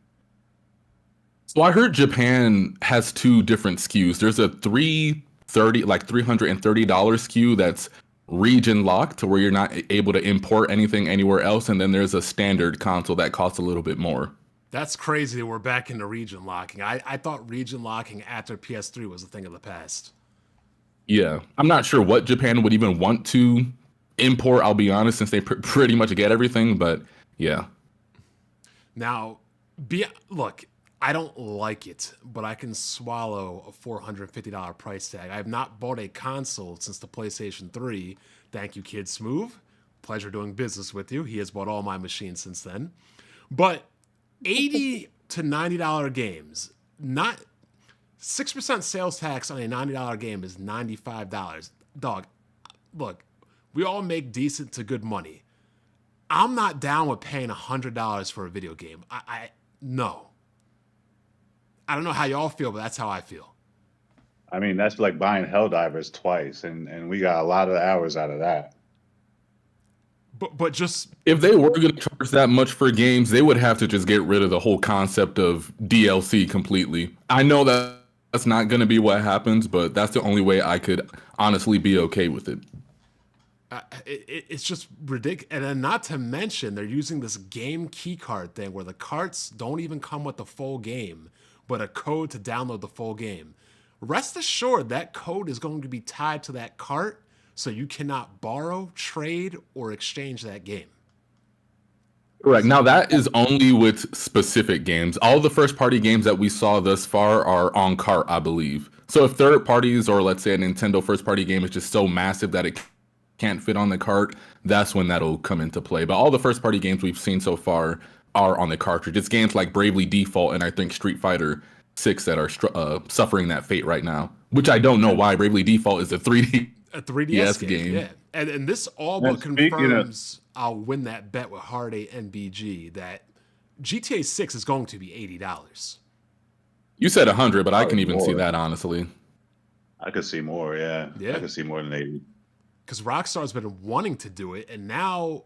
So I heard Japan has two different SKUs. There's a $330 SKU that's region locked to where you're not able to import anything anywhere else, and then there's a standard console that costs a little bit more. That's crazy that we're back into region locking. I thought region locking after PS3 was a thing of the past. Yeah, I'm not sure what Japan would even want to import, I'll be honest, since they pretty much get everything, but yeah. Now, look, I don't like it, but I can swallow a $450 price tag. I have not bought a console since the PlayStation 3. Thank you, Kid Smooth. Pleasure doing business with you. He has bought all my machines since then. But $80 to $90 games, not 6% sales tax on a $90 game is $95. Dog, look, we all make decent to good money. I'm not down with paying $100 for a video game. No. I don't know how y'all feel, but that's how I feel. I mean, that's like buying Helldivers twice, and we got a lot of hours out of that. But just if they were going to charge that much for games, they would have to just get rid of the whole concept of DLC completely. I know that that's not going to be what happens, but that's the only way I could honestly be okay with it. It's just ridiculous. And then not to mention, they're using this game key card thing where the carts don't even come with the full game, but a code to download the full game. Rest assured, that code is going to be tied to that cart, so you cannot borrow, trade, or exchange that game. Correct. Now, that is only with specific games. All the first-party games that we saw thus far are on cart, I believe. So if third parties, or let's say a Nintendo first-party game is just so massive that it can't fit on the cart, that's when that'll come into play. But all the first-party games we've seen so far are on the cartridge. It's games like Bravely Default and I think Street Fighter 6 that are suffering that fate right now, which I don't know why. Bravely Default is a 3DS game. Yeah. And this all but confirms I'll win that bet with Hard 8 NBG that GTA 6 is going to be $80. You said 100, but I can even see that, honestly. I could see more, yeah. I could see more than 80. Because Rockstar's been wanting to do it, and now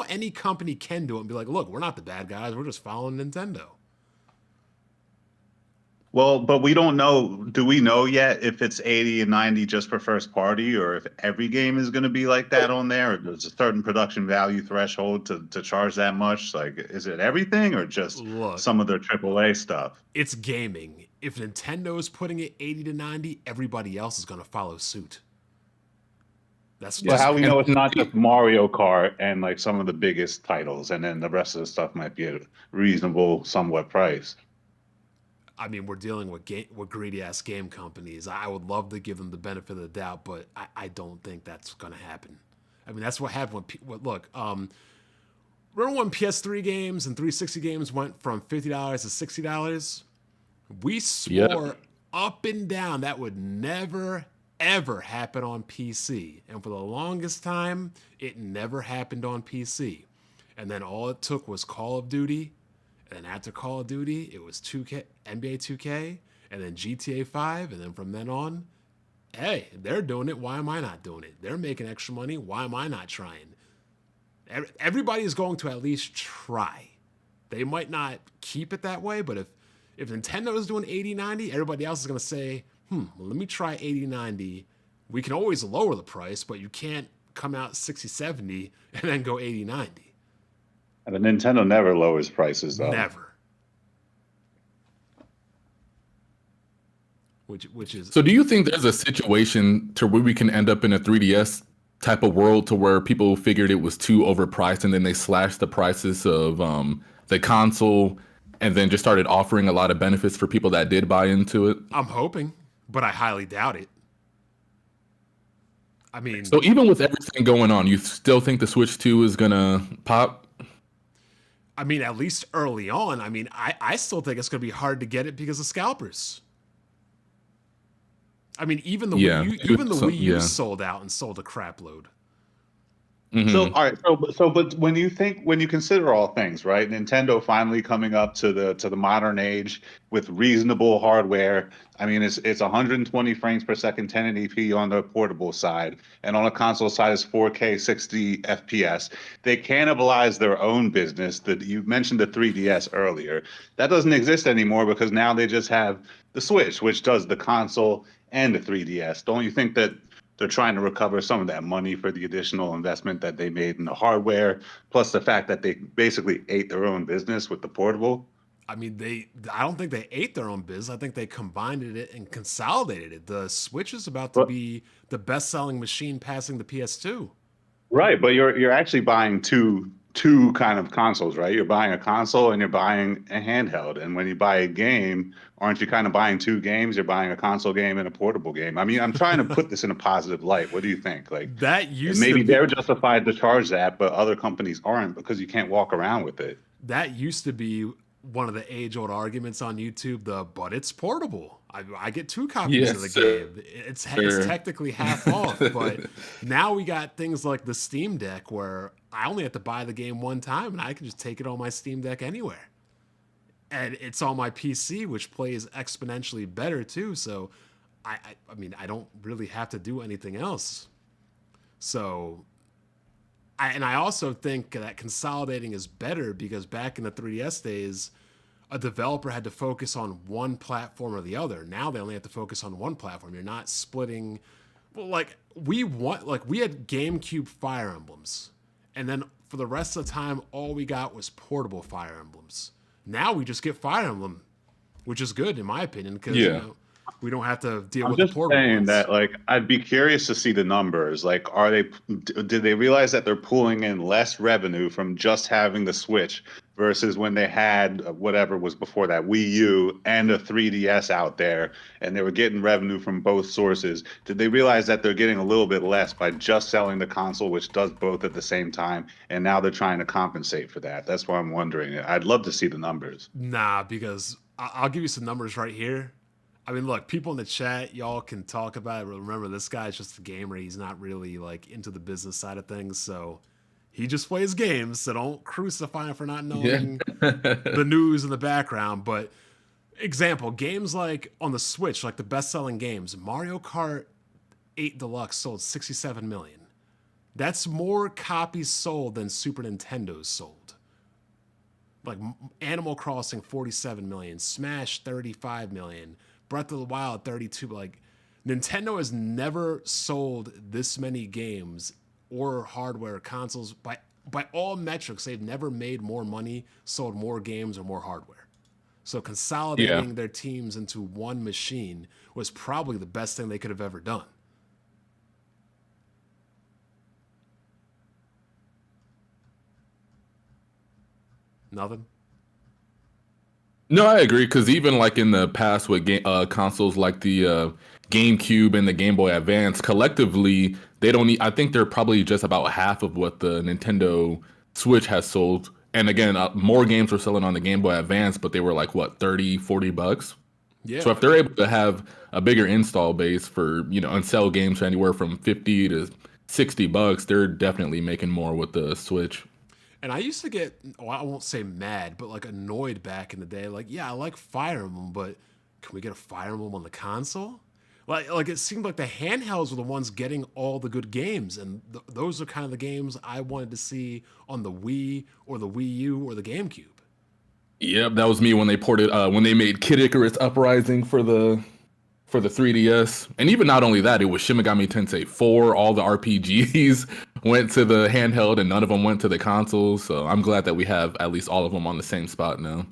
any company can do it and be like, look, we're not the bad guys, we're just following Nintendo. Well, but we don't know. Do we know yet if it's 80 and 90 just for first party, or if every game is going to be like that on there? Or there's a certain production value threshold to charge that much? Like, is it everything or just some of their AAA stuff? It's gaming. If Nintendo is putting it 80 to 90, everybody else is going to follow suit. That's how we know it's not just Mario Kart and like some of the biggest titles, and then the rest of the stuff might be a reasonable, somewhat price. I mean, we're dealing with greedy ass game companies. I would love to give them the benefit of the doubt, but I don't think that's going to happen. I mean, that's what happened when remember when PS3 games and 360 games went from $50 to $60? We swore up and down that would never ever happen on PC. And for the longest time, it never happened on PC. And then all it took was Call of Duty. And then after Call of Duty, it was 2K, NBA 2K, and then GTA 5. And then from then on, hey, they're doing it. Why am I not doing it? They're making extra money. Why am I not trying? Everybody is going to at least try. They might not keep it that way, but if Nintendo is doing 80, 90, everybody else is going to say, well, let me try 80, 90. We can always lower the price, but you can't come out 60, 70 and then go 80, 90. And Nintendo never lowers prices, though. Never. Which is... So do you think there's a situation to where we can end up in a 3DS type of world to where people figured it was too overpriced and then they slashed the prices of the console and then just started offering a lot of benefits for people that did buy into it. I'm hoping, but I highly doubt it. I mean, So even with everything going on, you still think the Switch 2 is gonna pop? I mean, at least early on. I mean, I still think it's going to be hard to get it because of scalpers. I mean, even the Wii U sold out and sold a crap load. Mm-hmm. So, all right. But when you consider all things, right? Nintendo finally coming up to the modern age with reasonable hardware. I mean, it's 120 frames per second, 1080p on the portable side, and on a console side is 4K 60 FPS. They cannibalize their own business. That you mentioned the 3DS earlier. That doesn't exist anymore because now they just have the Switch, which does the console and the 3DS. Don't you think that they're trying to recover some of that money for the additional investment that they made in the hardware, plus the fact that they basically ate their own business with the portable? I mean, I don't think they ate their own biz. I think they combined it and consolidated it. The Switch is about to be the best-selling machine passing the PS2. Right, but you're actually buying two kind of consoles, right? You're buying a console and you're buying a handheld. And when you buy a game, aren't you kind of buying two games? You're buying a console game and a portable game. I mean, I'm trying to put this in a positive light. What do you think? Like that used maybe to be, they're justified to charge that, but other companies aren't because you can't walk around with it. that used to be one of the age-old arguments on YouTube. But it's portable. I get 2 copies of the game. It's technically half off, but now we got things like the Steam Deck where I only have to buy the game one time and I can just take it on my Steam Deck anywhere. And it's on my PC, which plays exponentially better too. So I mean, I don't really have to do anything else. So I also think that consolidating is better because back in the 3DS days, a developer had to focus on one platform or the other. Now they only have to focus on one platform. You're not splitting. Well, like we had GameCube Fire Emblems, and then for the rest of the time, all we got was portable Fire Emblems. Now we just get Fire Emblem, which is good in my opinion because we don't have to deal with the portable saying ones. that, like, I'd be curious to see the numbers. Like, did they realize that they're pulling in less revenue from just having the Switch versus when they had whatever was before that, Wii U and a 3DS out there, and they were getting revenue from both sources? Did they realize that they're getting a little bit less by just selling the console, which does both at the same time, and now they're trying to compensate for that? That's what I'm wondering. I'd love to see the numbers. Nah, because I'll give you some numbers right here. I mean, look, people in the chat, y'all can talk about it. Remember, this guy's just a gamer. He's not really like into the business side of things. So he just plays games. So don't crucify him for not knowing the news in the background. But example, games like on the Switch, like the best-selling games, Mario Kart 8 Deluxe sold 67 million. That's more copies sold than Super Nintendo's sold. Like Animal Crossing, 47 million. Smash, 35 million. Breath of the Wild, 32. Like, Nintendo has never sold this many games or hardware consoles. By all metrics, they've never made more money, sold more games, or more hardware. So consolidating their teams into one machine was probably the best thing they could have ever done. Nothing? No, I agree, because even like in the past with consoles like the GameCube and the Game Boy Advance, collectively, they don't need, I think they're probably just about half of what the Nintendo Switch has sold. And again, more games were selling on the Game Boy Advance, but they were like, what, 30, 40 bucks? Yeah. So if they're able to have a bigger install base for, and sell games for anywhere from 50 to 60 bucks, they're definitely making more with the Switch. And I used to get, well, I won't say mad, but like annoyed back in the day. Like, yeah, I like Fire Emblem, but can we get a Fire Emblem on the console? Like it seemed like the handhelds were the ones getting all the good games, and those are kind of the games I wanted to see on the Wii or the Wii U or the GameCube. Yep, that was me when they ported when they made Kid Icarus Uprising for the 3DS. And even not only that, it was Shin Megami Tensei 4. All the RPGs went to the handheld and none of them went to the console. So I'm glad that we have at least all of them on the same spot now.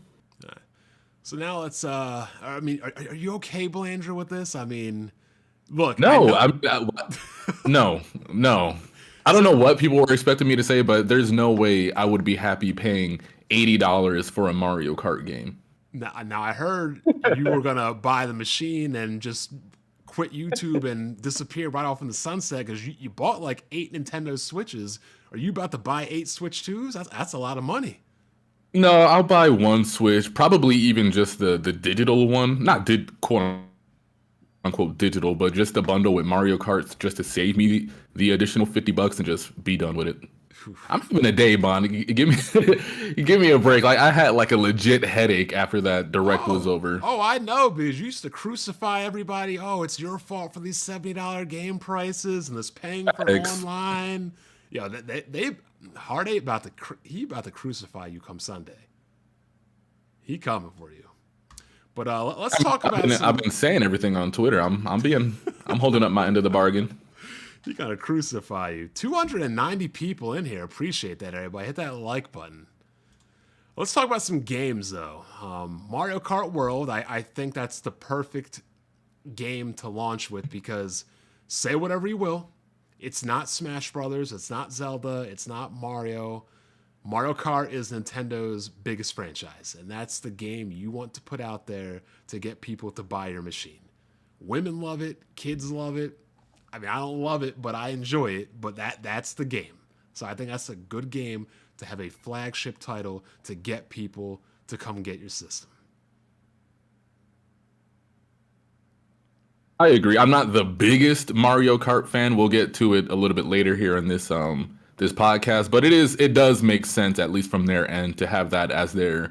So now let's, I mean, are you okay, Blandrew, with this? I mean, look. No, no. I don't know what people were expecting me to say, but there's no way I would be happy paying $80 for a Mario Kart game. Now I heard you were gonna buy the machine and just quit YouTube and disappear right off in the sunset because you bought like 8 Nintendo Switches. Are you about to buy 8 Switch 2s? That's a lot of money. No, I'll buy one Switch, probably even just the digital one, not quote unquote digital, but just the bundle with Mario Kart just to save me the additional $50 and just be done with it. I'm having a day, Bond. Give me a break. Like I had like a legit headache after that direct was over. Oh, I know, because you used to crucify everybody. Oh, it's your fault for these $70 game prices and this paying for online. Yeah, they Hard Eight about to crucify you come Sunday. He coming for you. But let's talk about. I've been saying everything on Twitter. I'm holding up my end of the bargain. He's gonna crucify you. 290 people in here. Appreciate that, everybody. Hit that like button. Let's talk about some games, though. Mario Kart World, I think that's the perfect game to launch with because say whatever you will, it's not Smash Brothers, it's not Zelda, it's not Mario. Mario Kart is Nintendo's biggest franchise, and that's the game you want to put out there to get people to buy your machine. Women love it, kids love it. I mean, I don't love it, but I enjoy it. But that's the game. So I think that's a good game to have a flagship title to get people to come get your system. I agree. I'm not the biggest Mario Kart fan. We'll get to it a little bit later here in this podcast, but it does make sense, at least from their end, to have that as their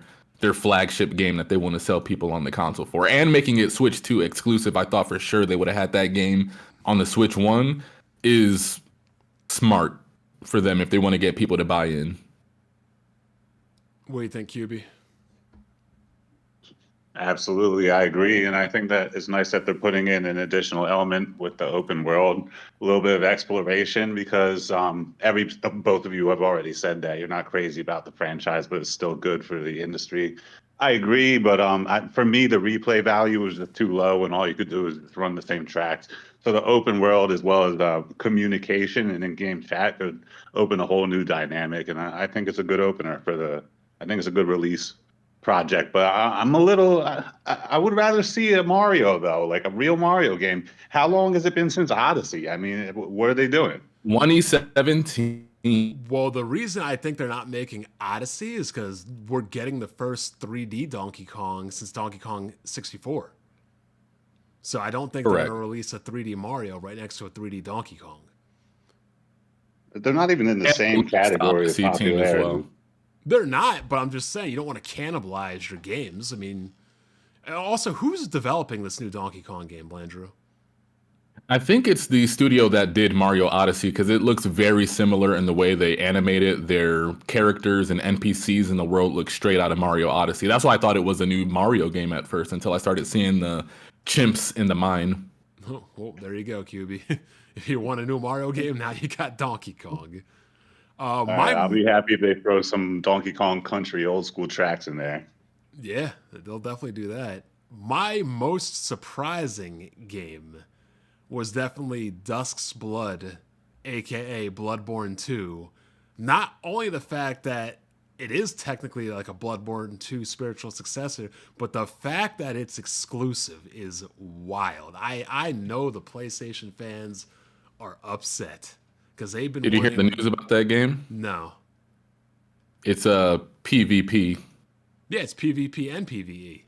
flagship game that they want to sell people on the console for, and making it Switch 2 exclusive. I thought for sure they would have had that game on the Switch 1 is smart for them if they want to get people to buy in. What do you think, QB? Absolutely, I agree, and I think that it's nice that they're putting in an additional element with the open world, a little bit of exploration, because both of you have already said that you're not crazy about the franchise, but it's still good for the industry. I agree, but for me, the replay value was just too low, and all you could do is just run the same tracks. So the open world, as well as communication and in-game chat, could open a whole new dynamic, and I think it's a good opener I think it's a good release project. But I'm a little. I would rather see a Mario though, like a real Mario game. How long has it been since Odyssey? I mean, what are they doing? 2017. Well, the reason I think they're not making Odyssey is because we're getting the first 3D Donkey Kong since Donkey Kong 64. So I don't think they're going to release a 3D Mario right next to a 3D Donkey Kong. They're not even in the same category of popularity. As well. They're not, but I'm just saying you don't want to cannibalize your games. I mean, also, who's developing this new Donkey Kong game, Blandrew? I think it's the studio that did Mario Odyssey because it looks very similar in the way they animated their characters and NPCs in the world look straight out of Mario Odyssey. That's why I thought it was a new Mario game at first until I started seeing the chimps in the mine. Oh, well, there you go, QB. If you want a new Mario game, now you got Donkey Kong. I'll be happy if they throw some Donkey Kong Country old school tracks in there. Yeah, they'll definitely do that. My most surprising game was definitely Dusk's Blood, aka Bloodborne 2. Not only the fact that it is technically like a Bloodborne 2 spiritual successor, but the fact that it's exclusive is wild. I know the PlayStation fans are upset because they've been. Did you hear the news about that game? No. It's a PvP. Yeah, it's PvP and PvE.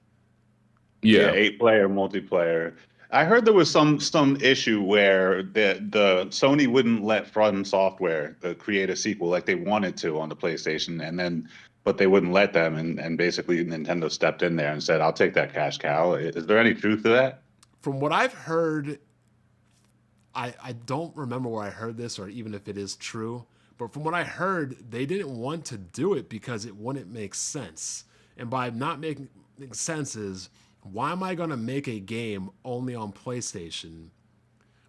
Yeah, 8-player multiplayer. I heard there was some issue where the Sony wouldn't let FromSoftware create a sequel like they wanted to on the PlayStation, but they wouldn't let them, and basically Nintendo stepped in there and said, "I'll take that cash cow." Is there any truth to that? From what I've heard, I don't remember where I heard this or even if it is true, but from what I heard, they didn't want to do it because it wouldn't make sense. And by not making sense is, why am I going to make a game only on PlayStation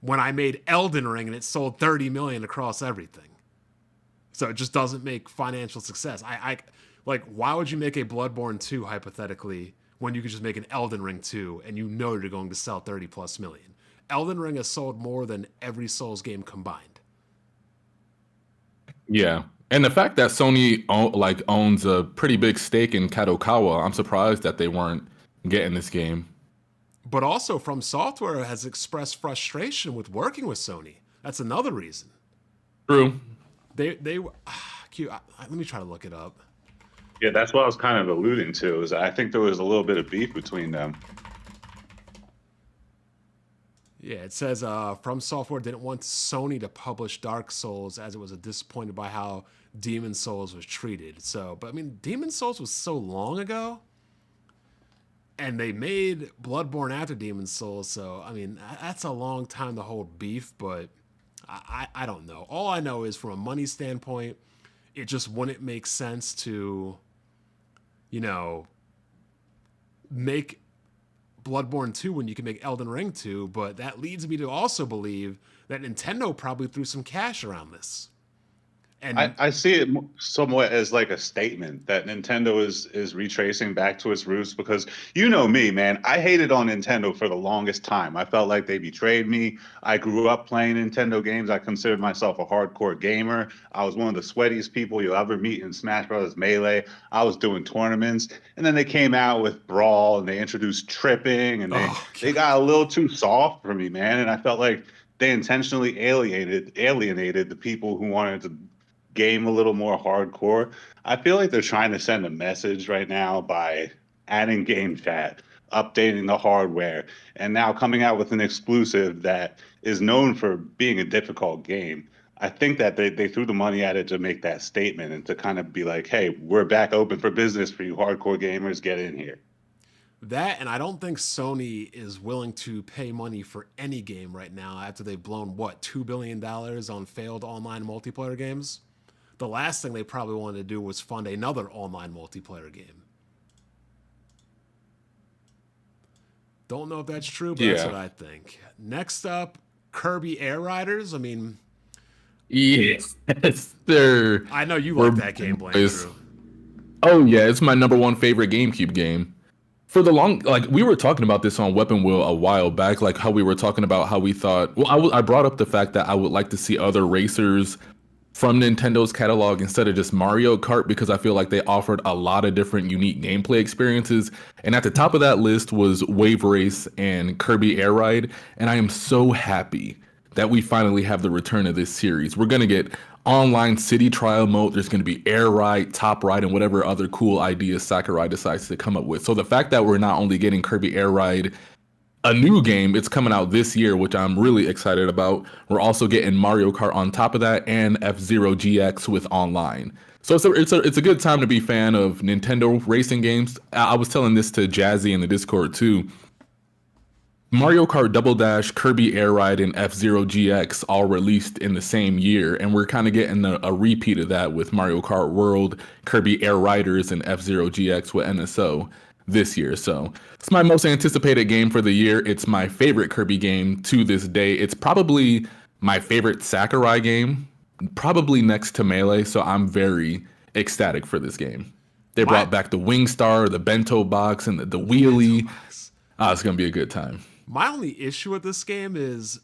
when I made Elden Ring and it sold 30 million across everything? So it just doesn't make financial success. I like, why would you make a Bloodborne 2 hypothetically when you could just make an Elden Ring 2 and you know you're going to sell 30 plus million? Elden Ring has sold more than every Souls game combined. Yeah. And the fact that Sony owns a pretty big stake in Kadokawa, I'm surprised that they weren't getting this game. But also, FromSoftware has expressed frustration with working with Sony. That's another reason. True. They let me try to look it up. Yeah, that's what I was kind of alluding to. Is I think there was a little bit of beef between them. Yeah, it says FromSoftware didn't want Sony to publish Dark Souls as it was disappointed by how Demon Souls was treated. So, but I mean, Demon Souls was so long ago, and they made Bloodborne after Demon Souls. So, I mean, that's a long time to hold beef. But I don't know. All I know is from a money standpoint, it just wouldn't make sense to, make Bloodborne 2 when you can make Elden Ring 2, but that leads me to also believe that Nintendo probably threw some cash around this. And I see it somewhat as like a statement that Nintendo is retracing back to its roots, because you know me, man, I hated on Nintendo for the longest time. I felt like they betrayed me. I grew up playing Nintendo games. I considered myself a hardcore gamer. I was one of the sweatiest people you'll ever meet in Smash Bros. Melee. I was doing tournaments, and then they came out with Brawl and they introduced tripping, and they got a little too soft for me, man. And I felt like they intentionally alienated the people who wanted to game a little more hardcore. I feel like they're trying to send a message right now by adding game chat, updating the hardware, and now coming out with an exclusive that is known for being a difficult game. I think that they threw the money at it to make that statement and to kind of be like, hey, we're back open for business for you hardcore gamers, get in here. that, and I don't think Sony is willing to pay money for any game right now after they've blown, what, $2 billion on failed online multiplayer games? The last thing they probably wanted to do was fund another online multiplayer game. Don't know if that's true, but that's what I think. Next up, Kirby Air Riders. I mean, Yes, they're. I know you like that game, Blandrew. Oh yeah, it's my number one favorite GameCube game. For the we were talking about this on Weapon Wheel a while back, like how we were talking about how we thought. Well, I brought up the fact that I would like to see other racers from Nintendo's catalog instead of just Mario Kart, because I feel like they offered a lot of different unique gameplay experiences. And at the top of that list was Wave Race and Kirby Air Ride. And I am so happy that we finally have the return of this series. We're going to get online city trial mode. There's going to be Air Ride, Top Ride, and whatever other cool ideas Sakurai decides to come up with. So the fact that we're not only getting Kirby Air Ride, a new game, it's coming out this year, which I'm really excited about. We're also getting Mario Kart on top of that, and F-Zero GX with online. So it's a good time to be a fan of Nintendo racing games. I was telling this to Jazzy in the Discord too. Mario Kart Double Dash, Kirby Air Ride, and F-Zero GX all released in the same year, and we're kind of getting a repeat of that with Mario Kart World, Kirby Air Riders, and F-Zero GX with NSO this year. So it's my most anticipated game for the year. It's my favorite Kirby game to this day. It's probably my favorite Sakurai game, probably next to Melee. So I'm very ecstatic for this game. They brought back the Wing Star, the Bento Box, and the Wheelie. It's going to be a good time. My only issue with this game is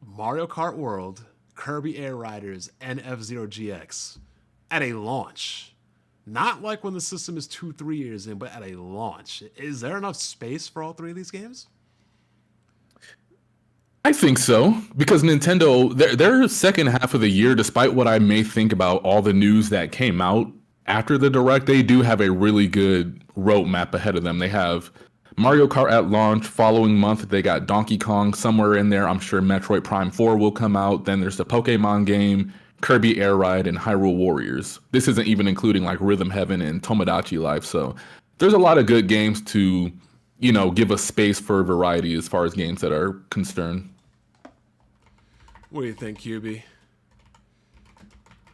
Mario Kart World, Kirby Air Riders, and F-Zero GX at a launch. Not like when the system is 2-3 years in, but at a launch. Is there enough space for all three of these games? I think so, because Nintendo, their second half of the year, despite what I may think about all the news that came out after the Direct, they do have a really good roadmap ahead of them. They have Mario Kart at launch. Following month, they got Donkey Kong somewhere in there. I'm sure Metroid Prime 4 will come out. Then there's the Pokemon game, Kirby Air Ride, and Hyrule Warriors. This isn't even including like Rhythm Heaven and Tomodachi Life. So there's a lot of good games to, give us space for variety as far as games that are concerned. What do you think, QB?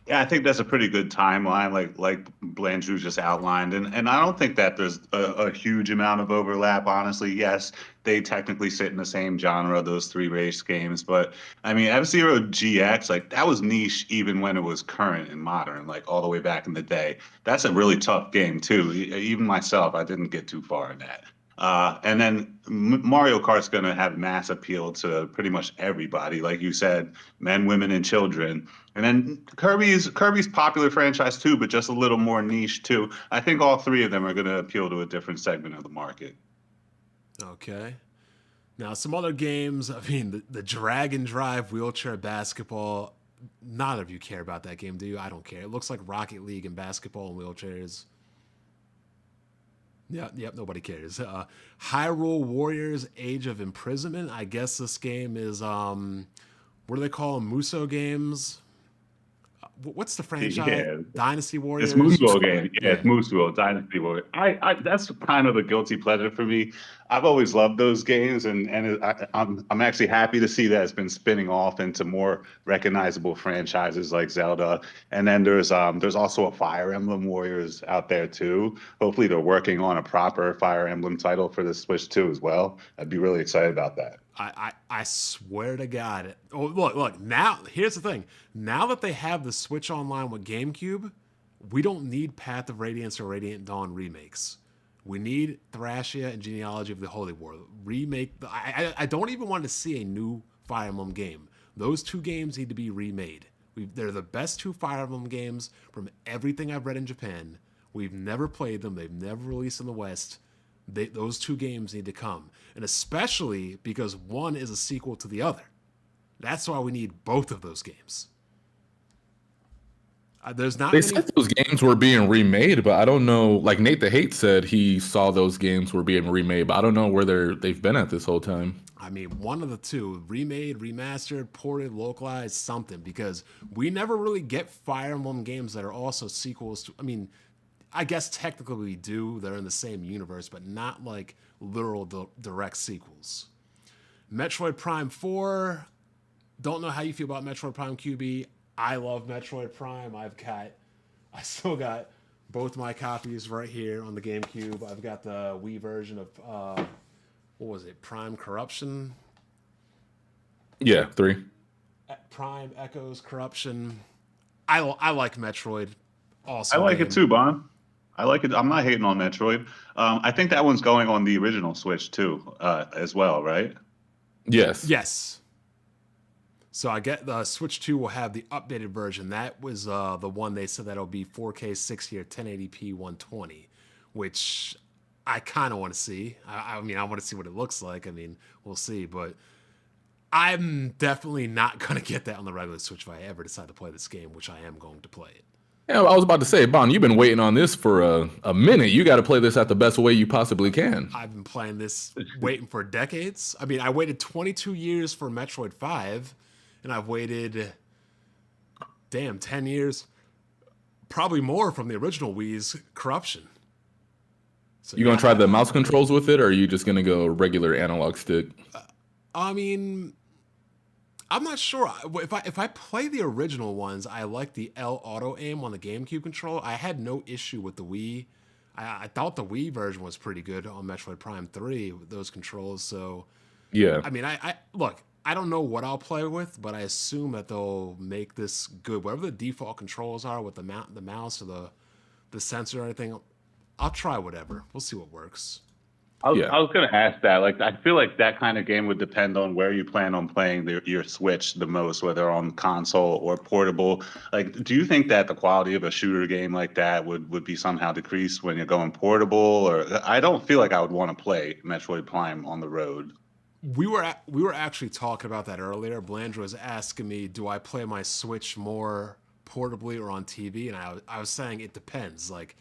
Yeah, I think that's a pretty good timeline, like Blandrew just outlined, and I don't think that there's a huge amount of overlap. Honestly, yes, they technically sit in the same genre, those three race games, but I mean, F-Zero GX, like that was niche even when it was current and modern, like all the way back in the day. That's a really tough game too. Even myself, I didn't get too far in that. And then Mario Kart's going to have mass appeal to pretty much everybody, like you said, men, women, and children. And then Kirby's popular franchise too, but just a little more niche too. I think all three of them are going to appeal to a different segment of the market. Okay. Now, some other games, I mean, the Drag and Drive wheelchair basketball, none of you care about that game, do you? I don't care. It looks like Rocket League and basketball and wheelchairs. Yep, nobody cares. Hyrule Warriors Age of Imprisonment. I guess this game is, what do they call them? Muso games? What's the franchise? Yeah. Dynasty Warriors? It's Musuo game. Yeah, it's Musuo, Dynasty Warrior. That's kind of a guilty pleasure for me. I've always loved those games, and I'm actually happy to see that it's been spinning off into more recognizable franchises like Zelda. And then there's also a Fire Emblem Warriors out there too. Hopefully they're working on a proper Fire Emblem title for the Switch too as well. I'd be really excited about that. I swear to God. Oh, look. Now, here's the thing. Now that they have the Switch Online with GameCube, we don't need Path of Radiance or Radiant Dawn remakes. We need Thracia and Genealogy of the Holy War. Remake. I don't even want to see a new Fire Emblem game. Those two games need to be remade. They're the best two Fire Emblem games from everything I've read in Japan. We've never played them. They've never released in the West. Those two games need to come. And especially because one is a sequel to the other. That's why we need both of those games. They said those games were being remade, but I don't know. Like Nate the Hate said he saw those games were being remade, but I don't know where they've been at this whole time. I mean, one of the two, remade, remastered, ported, localized, something, because we never really get Fire Emblem games that are also sequels to, I mean, I guess technically we do. They're in the same universe, but not like literal direct sequels. Metroid Prime 4. Don't know how you feel about Metroid Prime QB. I love Metroid Prime. I still got both my copies right here on the GameCube. I've got the Wii version of, what was it? Prime Corruption? Yeah, 3. Prime Echoes Corruption. I like Metroid. Awesome. I like it too, Bon. I like it. I'm not hating on Metroid. I think that one's going on the original Switch too, as well, right? Yes. So I get the Switch 2 will have the updated version. That was the one they said that'll be 4K 60 or 1080p 120, which I kind of want to see. I mean, I want to see what it looks like. I mean, we'll see, but I'm definitely not going to get that on the regular Switch if I ever decide to play this game, which I am going to play it. Yeah, I was about to say, Bon, you've been waiting on this for a minute. You got to play this at the best way you possibly can. I've been playing this, waiting for decades. I mean, I waited 22 years for Metroid 5, and I've waited, 10 years, probably more from the original Wii's Corruption. So, you going to try the mouse controls with it, or are you just going to go regular analog stick? I mean, I'm not sure. If I play the original ones, I like the L auto aim on the GameCube controller. I had no issue with the Wii. I thought the Wii version was pretty good on Metroid Prime 3 with those controls. So, yeah. I mean, I look, I don't know what I'll play with, but I assume that they'll make this good. Whatever the default controls are with the mouse or the sensor or anything, I'll try whatever. We'll see what works. I was going to ask that. Like, I feel like that kind of game would depend on where you plan on playing your Switch the most, whether on console or portable. Like, do you think that the quality of a shooter game like that would be somehow decreased when you're going portable? Or I don't feel like I would want to play Metroid Prime on the road. We were actually talking about that earlier. Blandra was asking me, do I play my Switch more portably or on TV? And I was saying it depends. Like,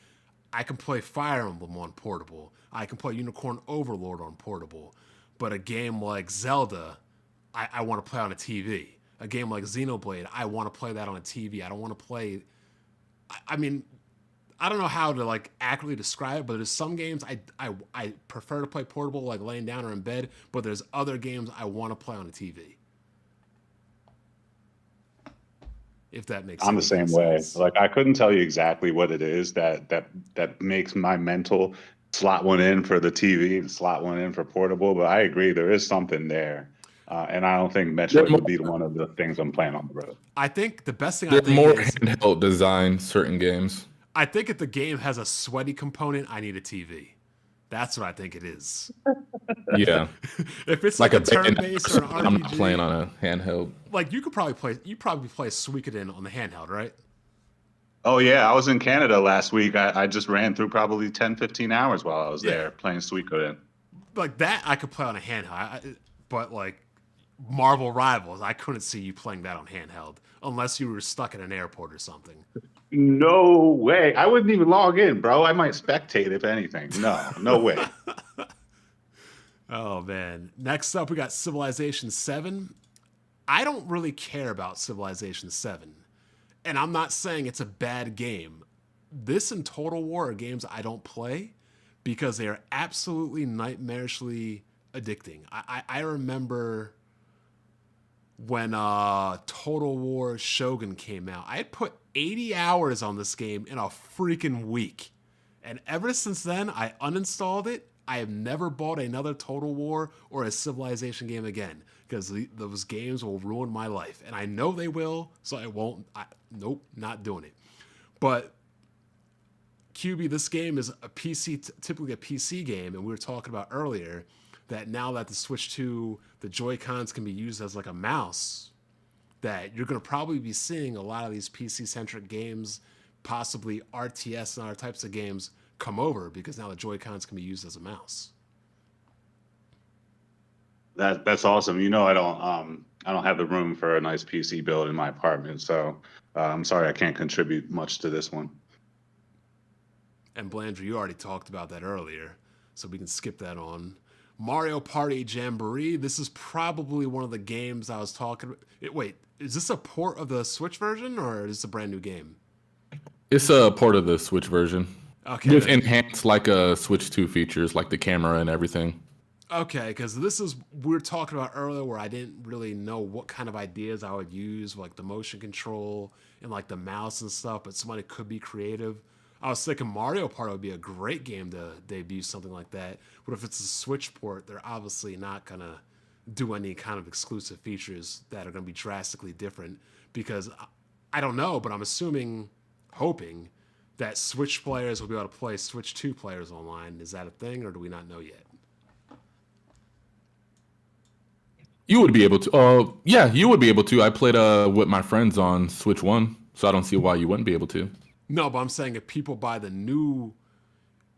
I can play Fire Emblem on portable. I can play Unicorn Overlord on portable. But a game like Zelda, I want to play on a TV. A game like Xenoblade, I want to play that on a TV. I don't want to play... I mean, I don't know how to like accurately describe it, but there's some games I prefer to play portable, like laying down or in bed, but there's other games I want to play on a TV. If that makes sense. I'm the same way. Like, I couldn't tell you exactly what it is that makes my mental slot one in for the TV and slot one in for portable, but I agree there is something there. And I don't think Metroid would be one of the things I'm playing on the road. I think the best thing They're more handheld design certain games. I think if the game has a sweaty component, I need a TV. That's what I think it is. Yeah, If it's like like a a turn-based or an I'm not playing RPG, on a handheld. like you probably play Suikoden on the handheld, right? Oh yeah, I was in Canada last week. I just ran through probably 10, 15 hours while I was Yeah. there playing Suikoden. Like that, I could play on a handheld. But like Marvel Rivals, I couldn't see you playing that on handheld unless you were stuck in an airport or something. No way. I wouldn't even log in, bro. I might spectate if anything. No way. Oh man. Next up, we got Civilization 7. I don't really care about Civilization 7. And I'm not saying it's a bad game. This and Total War are games I don't play because they are absolutely nightmarishly addicting. I remember when Total War Shogun came out. I had put 80 hours on this game in a freaking week. And ever since then, I uninstalled it. I have never bought another Total War or a Civilization game again because those games will ruin my life. And I know they will, so I won't. Nope, not doing it. But QB, this game is a PC, typically a PC game, and we were talking about earlier that now that the Switch 2, the Joy-Cons can be used as like a mouse, that you're going to probably be seeing a lot of these PC-centric games, possibly RTS and other types of games, come over because now the Joy-Cons can be used as a mouse. That's awesome. You know, I don't have the room for a nice PC build in my apartment, so I'm sorry I can't contribute much to this one. And Blandrew, you already talked about that earlier, so we can skip that on. Mario Party Jamboree. This is probably one of the games I was talking about. Wait, is this a port of the Switch version or is this a brand new game? It's a port of the Switch version. Okay. With enhanced Switch 2 features, like the camera and everything. Okay, because this is we were talking about earlier where I didn't really know what kind of ideas I would use, like the motion control and like the mouse and stuff, but somebody could be creative. I was thinking Mario Party would be a great game to debut something like that. But if it's a Switch port, they're obviously not going to do any kind of exclusive features that are going to be drastically different because I don't know, but I'm hoping that Switch players will be able to play Switch 2 players online. Is that a thing or do we not know yet? You would be able to. Yeah, you would be able to. I played with my friends on Switch 1, so I don't see why you wouldn't be able to. No, but I'm saying if people buy the new...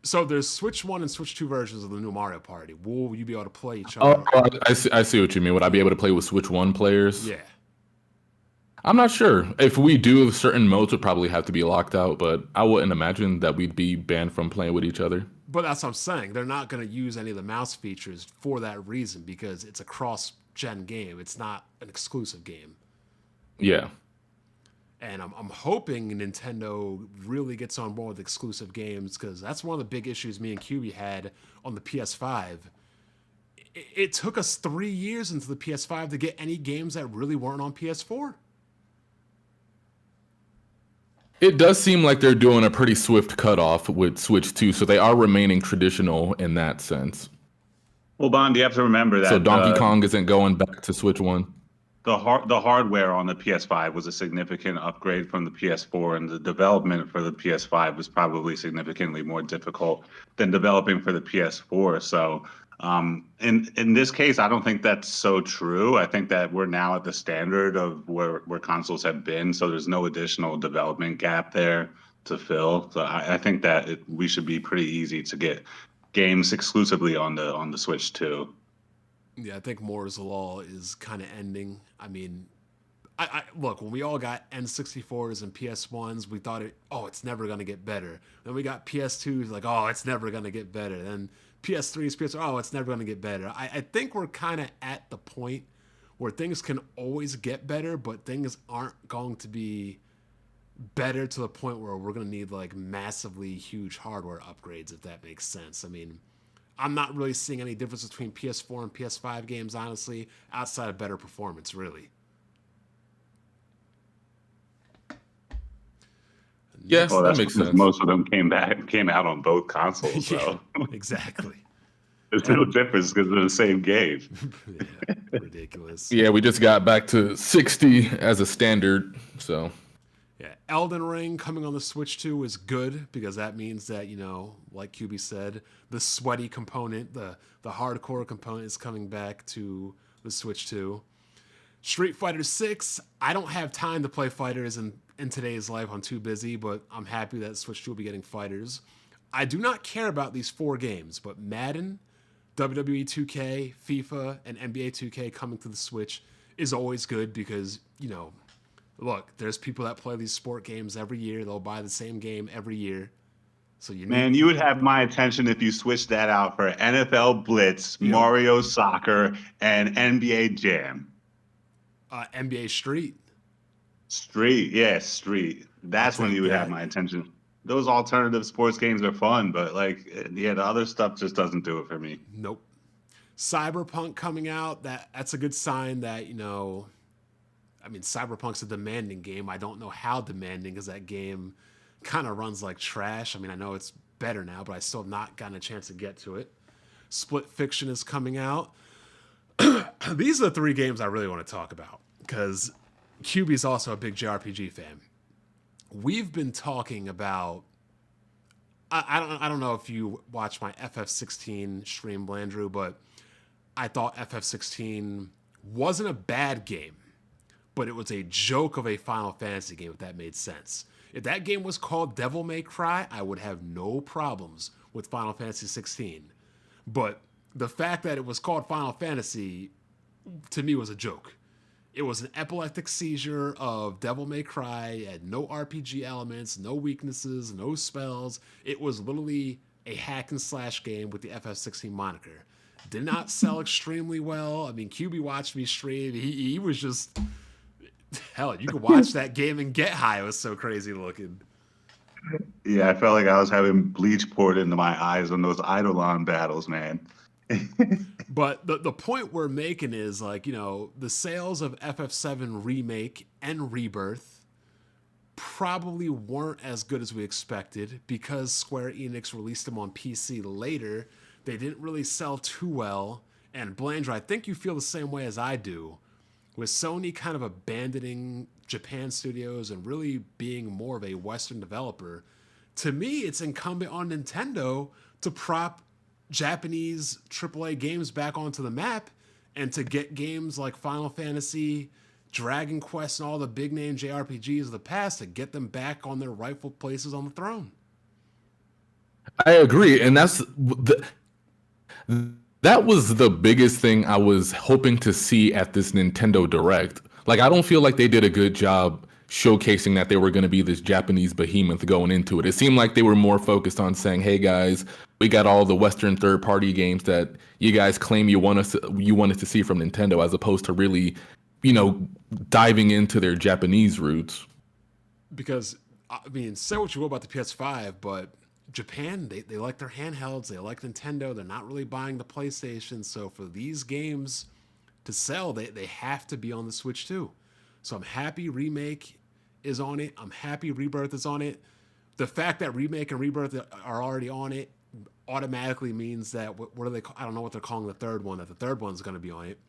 So there's Switch 1 and Switch 2 versions of the new Mario Party. Will you be able to play each other? Oh, I see what you mean. Would I be able to play with Switch 1 players? Yeah. I'm not sure. If we do, certain modes would probably have to be locked out, but I wouldn't imagine that we'd be banned from playing with each other. But that's what I'm saying. They're not going to use any of the mouse features for that reason because it's a cross-gen game. It's not an exclusive game. Yeah. And I'm hoping Nintendo really gets on board with exclusive games because that's one of the big issues me and QB had on the PS5. It took us 3 years into the PS5 to get any games that really weren't on PS4. It does seem like they're doing a pretty swift cutoff with Switch 2, so they are remaining traditional in that sense. Well, Bond, you have to remember that. So Donkey Kong isn't going back to Switch 1. The hardware on the PS5 was a significant upgrade from the PS4, and the development for the PS5 was probably significantly more difficult than developing for the PS4. So in this case, I don't think that's so true. I think that we're now at the standard of where consoles have been, so there's no additional development gap there to fill. So I think that we should be pretty easy to get games exclusively on the Switch too. Yeah, I think Moore's Law is kind of ending. I mean, I look, when we all got N64s and PS1s, we thought it's never going to get better. Then we got PS2s, like, oh, it's never going to get better. Then PS3s, PS4, it's never going to get better. I think we're kind of at the point where things can always get better, but things aren't going to be better to the point where we're going to need like massively huge hardware upgrades, if that makes sense. I mean, I'm not really seeing any difference between PS4 and PS5 games, honestly, outside of better performance, really. Yeah, Well, that makes sense. Most of them came out on both consoles, so Exactly. there's no difference because they're the same game. Yeah, ridiculous. Yeah, we just got back to 60 as a standard, so. Yeah, Elden Ring coming on the Switch 2 is good because that means that, like QB said, the sweaty component, the hardcore component is coming back to the Switch 2. Street Fighter 6, I don't have time to play fighters in today's life. I'm too busy, but I'm happy that Switch 2 will be getting fighters. I do not care about these 4 games, but Madden, WWE 2K, FIFA, and NBA 2K coming to the Switch is always good because, look, there's people that play these sport games every year. They'll buy the same game every year. So you would have my attention if you switched that out for NFL Blitz, Mario Soccer, and NBA Jam. NBA Street. Street. That's when you would have my attention. Those alternative sports games are fun, but the other stuff just doesn't do it for me. Nope. Cyberpunk coming out, that's a good sign that, Cyberpunk's a demanding game. I don't know how demanding because that game kind of runs like trash. I know it's better now, but I still have not gotten a chance to get to it. Split Fiction is coming out. These are the 3 games I really want to talk about because QB's also a big JRPG fan. We've been talking about. I don't know if you watched my FF16 stream, Blandrew, but I thought FF16 wasn't a bad game, but it was a joke of a Final Fantasy game, if that made sense. If that game was called Devil May Cry, I would have no problems with Final Fantasy 16. But the fact that it was called Final Fantasy, to me, was a joke. It was an epileptic seizure of Devil May Cry. It had no RPG elements, no weaknesses, no spells. It was literally a hack and slash game with the FF16 moniker. Did not sell extremely well. QB watched me stream. He was just... Hell, you could watch that game and get high. It was so crazy looking. Yeah, I felt like I was having bleach poured into my eyes on those Eidolon battles, man. But the point we're making is the sales of FF7 Remake and Rebirth probably weren't as good as we expected because Square Enix released them on PC later. They didn't really sell too well. And Blandrew, I think you feel the same way as I do. With Sony kind of abandoning Japan studios and really being more of a Western developer, to me, it's incumbent on Nintendo to prop Japanese AAA games back onto the map and to get games like Final Fantasy, Dragon Quest, and all the big name JRPGs of the past to get them back on their rightful places on the throne. I agree, and that was the biggest thing I was hoping to see at this Nintendo Direct. I don't feel like they did a good job showcasing that they were going to be this Japanese behemoth going into it. It seemed like they were more focused on saying, hey guys, we got all the Western third-party games that you guys claim you wanted to see from Nintendo, as opposed to really, diving into their Japanese roots. Because, say what you will about the PS5, but Japan, they like their handhelds, they like Nintendo, they're not really buying the PlayStation, so for these games to sell, they have to be on the Switch too. So I'm happy Remake is on it, I'm happy Rebirth is on it. The fact that Remake and Rebirth are already on it automatically means that, what do they call, I don't know what they're calling the third one, that the third one's going to be on it.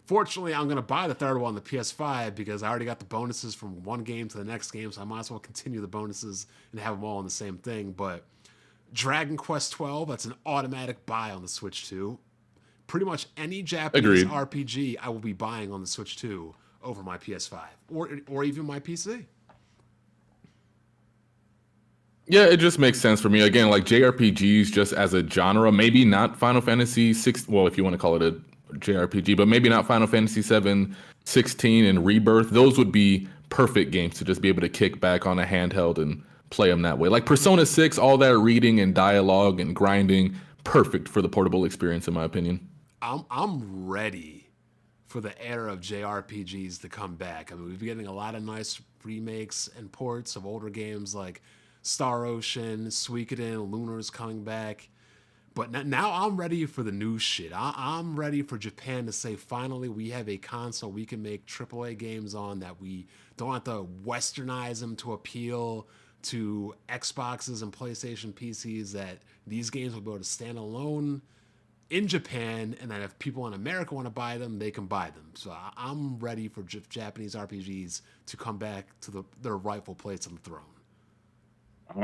Fortunately, I'm going to buy the third one on the PS5 because I already got the bonuses from one game to the next game, so I might as well continue the bonuses and have them all on the same thing. But Dragon Quest 12, that's an automatic buy on the Switch 2. Pretty much any Japanese RPG I will be buying on the Switch 2 over my PS5 or even my PC. Yeah, it just makes sense for me. Again, JRPGs just as a genre, maybe not Final Fantasy 6, well, if you want to call it a JRPG, but maybe not Final Fantasy 7, 16, and Rebirth. Those would be perfect games to just be able to kick back on a handheld and play them that way. Persona 6, all that reading and dialogue and grinding, perfect for the portable experience, in my opinion. I'm ready for the era of JRPGs to come back. We've been getting a lot of nice remakes and ports of older games like Star Ocean, Suikoden, Lunar's coming back. But now I'm ready for the new shit. I'm ready for Japan to say, finally, we have a console we can make AAA games on that we don't have to westernize them to appeal to Xboxes and PlayStation PCs, that these games will be able to stand alone in Japan, and then if people in America want to buy them, they can buy them. So I'm ready for Japanese RPGs to come back to their rightful place on the throne.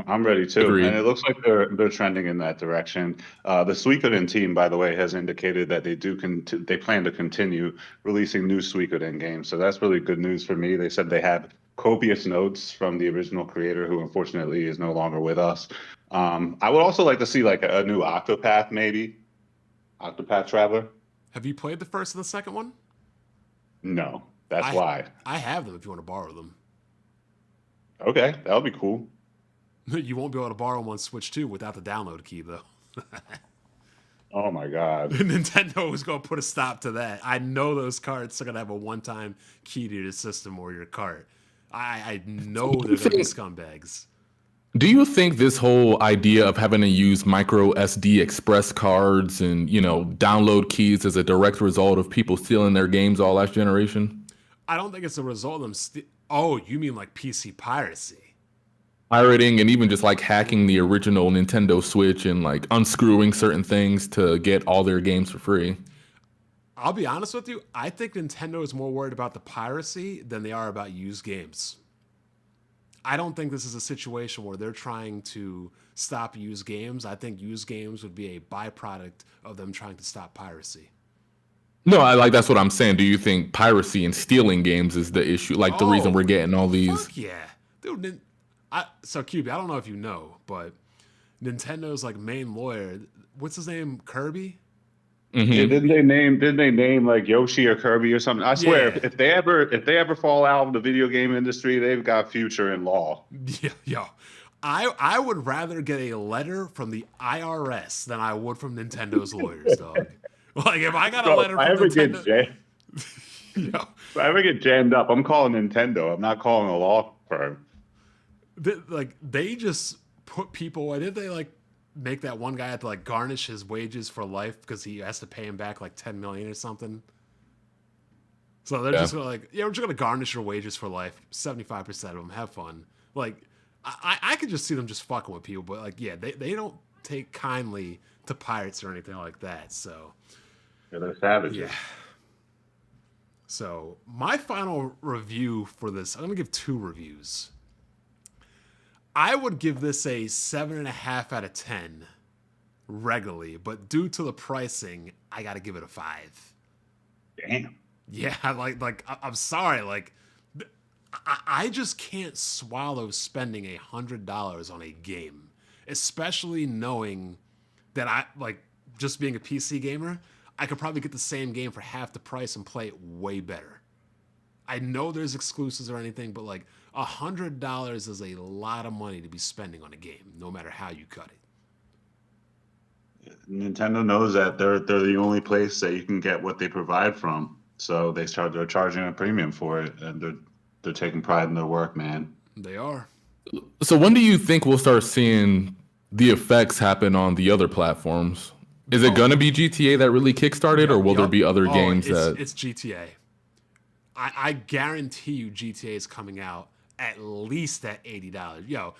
I'm ready too, Agreed. and it looks like they're trending in that direction. The Suikoden team, by the way, has indicated that they plan to continue releasing new Suikoden games. So that's really good news for me. They said they have copious notes from the original creator, who unfortunately is no longer with us. I would also like to see like a new Octopath, maybe Octopath Traveler. Have you played the first and the second one? No, that's why. I have them if you want to borrow them. Okay, that would be cool. You won't be able to borrow them on Switch 2 without the download key, though. Oh my God. Nintendo is going to put a stop to that. I know those carts are going to have a one-time key to your system or your cart. I know they're going to be scumbags. Do you think this whole idea of having to use micro SD express cards and, download keys is a direct result of people stealing their games all last generation? I don't think it's a result of them. Oh, you mean like PC piracy? Pirating and even just like hacking the original Nintendo Switch and like unscrewing certain things to get all their games for free. I'll be honest with you. I think Nintendo is more worried about the piracy than they are about used games. I don't think this is a situation where they're trying to stop used games. I think used games would be a byproduct of them trying to stop piracy. No, that's what I'm saying. Do you think piracy and stealing games is the issue? Like the reason we're getting all these? Fuck yeah. Dude, so QB, I don't know if you know, but Nintendo's like main lawyer, what's his name? Kirby? Mm-hmm. Yeah, didn't they name like Yoshi or Kirby or something? I swear, if they ever fall out of the video game industry, they've got future in law. Yeah, yo. I would rather get a letter from the IRS than I would from Nintendo's lawyers, dog. Like if I got a letter from Nintendo, If I ever get jammed up, I'm calling Nintendo. I'm not calling a law firm. They just put people. Why did they like make that one guy have to like garnish his wages for life because he has to pay him back like $10 million or something? So they're just gonna like, we're just gonna garnish your wages for life. 75% of them, have fun. Like I could just see them just fucking with people, but like they don't take kindly to pirates or anything like that. So they're savages. Yeah. So my final review for this, I'm gonna give 2 reviews. I would give this a 7.5 out of 10 regularly, but due to the pricing, I got to give it a 5. Damn. Yeah, like I'm sorry, like I just can't swallow spending $100 on a game, especially knowing that I like just being a PC gamer, I could probably get the same game for half the price and play it way better. I know there's exclusives or anything, but like $100 is a lot of money to be spending on a game, no matter how you cut it. Nintendo knows that they're the only place that you can get what they provide from, so they're charging a premium for it, and they're taking pride in their work, man. They are. So when do you think we'll start seeing the effects happen on the other platforms? Is it gonna be GTA that really kickstarted, or will there be other games that? It's GTA. I guarantee you GTA is coming out at least at $80. Yo,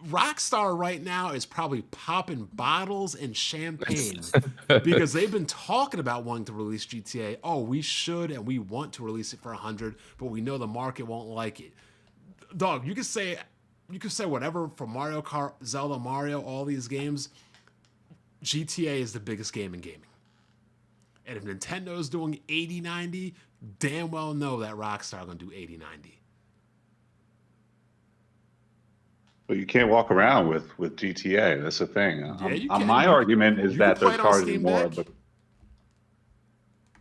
Rockstar right now is probably popping bottles and champagne because they've been talking about wanting to release GTA. Oh, we should and we want to release it for $100, but we know the market won't like it. Dog, you can say whatever for Mario Kart, Zelda, Mario, all these games. GTA is the biggest game in gaming. And if Nintendo's doing 80-90, damn well know that Rockstar going to do 80-90. But you can't walk around with GTA. That's the thing. Yeah, you can. My argument is that they're play it on charging Steam more. Deck. But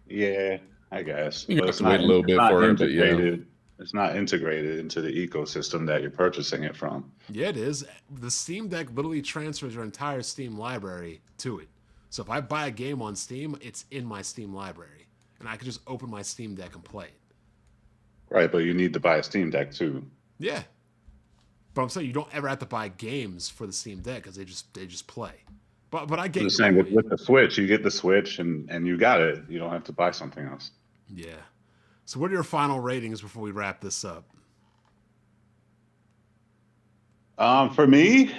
yeah, I guess. You But have to wait a little bit for it, but yeah. It's not integrated into the ecosystem that you're purchasing it from. Yeah, it is. The Steam Deck literally transfers your entire Steam library to it. So if I buy a game on Steam, it's in my Steam library. And I can just open my Steam Deck and play it. Right, but you need to buy a Steam Deck too. Yeah. But I'm saying you don't ever have to buy games for the Steam Deck because they just play. But I get I'm just saying with the Switch, you get the Switch and you got it. You don't have to buy something else. Yeah. So what are your final ratings before we wrap this up? For me,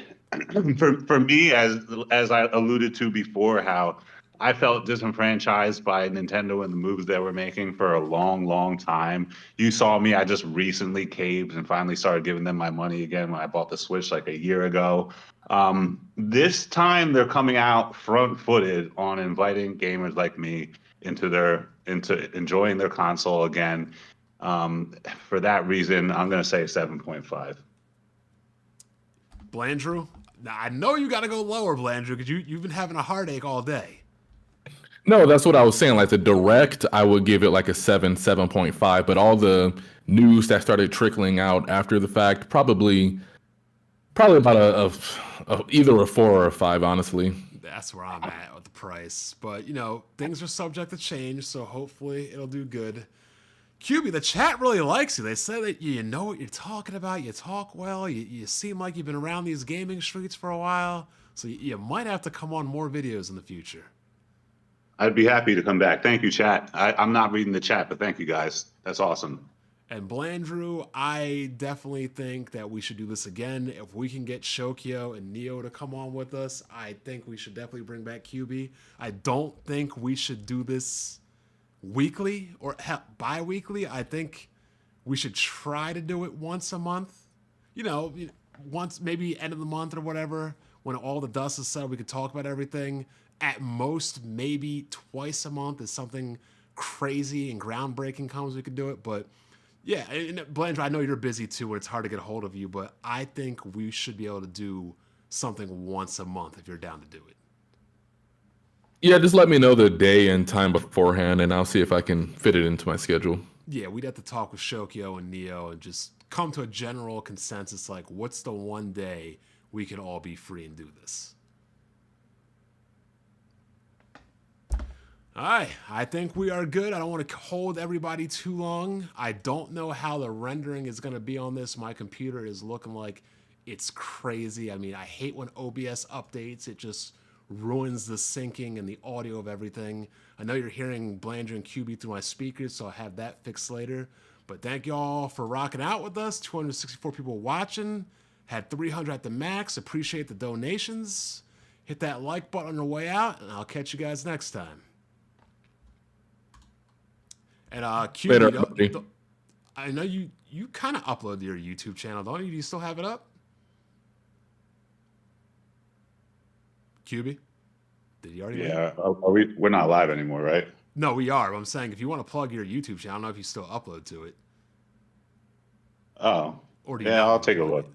as I alluded to before, how I felt disenfranchised by Nintendo and the moves they were making for a long, long time. You saw me, I just recently caved and finally started giving them my money again when I bought the Switch like a year ago. This time they're coming out front-footed on inviting gamers like me into enjoying their console again. For that reason, I'm gonna say 7.5. Blandrew, now I know you got to go lower, Blandrew, because you've been having a heartache all day. No, that's what I was saying. Like the direct, I would give it like a 7.5. But all the news that started trickling out after the fact, probably about a either a 4 or a 5, honestly. That's where I'm at with the price. But, you know, things are subject to change, so hopefully it'll do good. QB, the chat really likes you. They say that you know what you're talking about. You talk well. You seem like you've been around these gaming streets for a while. So you might have to come on more videos in the future. I'd be happy to come back. Thank you, chat. I'm not reading the chat, but thank you guys. That's awesome. And Blandrew, I definitely think that we should do this again. If we can get Shokyo and Neo to come on with us, I think we should definitely bring back QB. I don't think we should do this weekly or bi-weekly. I think we should try to do it once a month. You know, once, maybe end of the month or whatever, when all the dust is settled, we could talk about everything. At most, maybe twice a month is something crazy and groundbreaking comes, we could do it. But yeah, and Blandrew, I know you're busy too, and it's hard to get a hold of you, but I think we should be able to do something once a month if you're down to do it. Yeah, just let me know the day and time beforehand, and I'll see if I can fit it into my schedule. Yeah, we'd have to talk with Shokyo and Neo and just come to a general consensus, like what's the one day we can all be free and do this. All right, I think we are good. I don't want to hold everybody too long. I don't know how the rendering is going to be on this. My computer is looking like it's crazy. I mean, I hate when OBS updates. It just ruins the syncing and the audio of everything. I know you're hearing Blandrew and QB through my speakers, so I'll have that fixed later. But thank you all for rocking out with us. 264 people watching. Had 300 at the max. Appreciate the donations. Hit that like button on your way out, and I'll catch you guys next time. And QB, I know you kind of upload to your YouTube channel, don't you? Do you still have it up? QB? Did you already? Yeah, we're not live anymore, right? No, we are. I'm saying if you want to plug your YouTube channel, I don't know if you still upload to it. Oh, Or do you yeah, I'll take a look.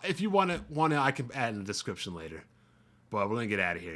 If you want to, I can add in the description later. But we're gonna get out of here.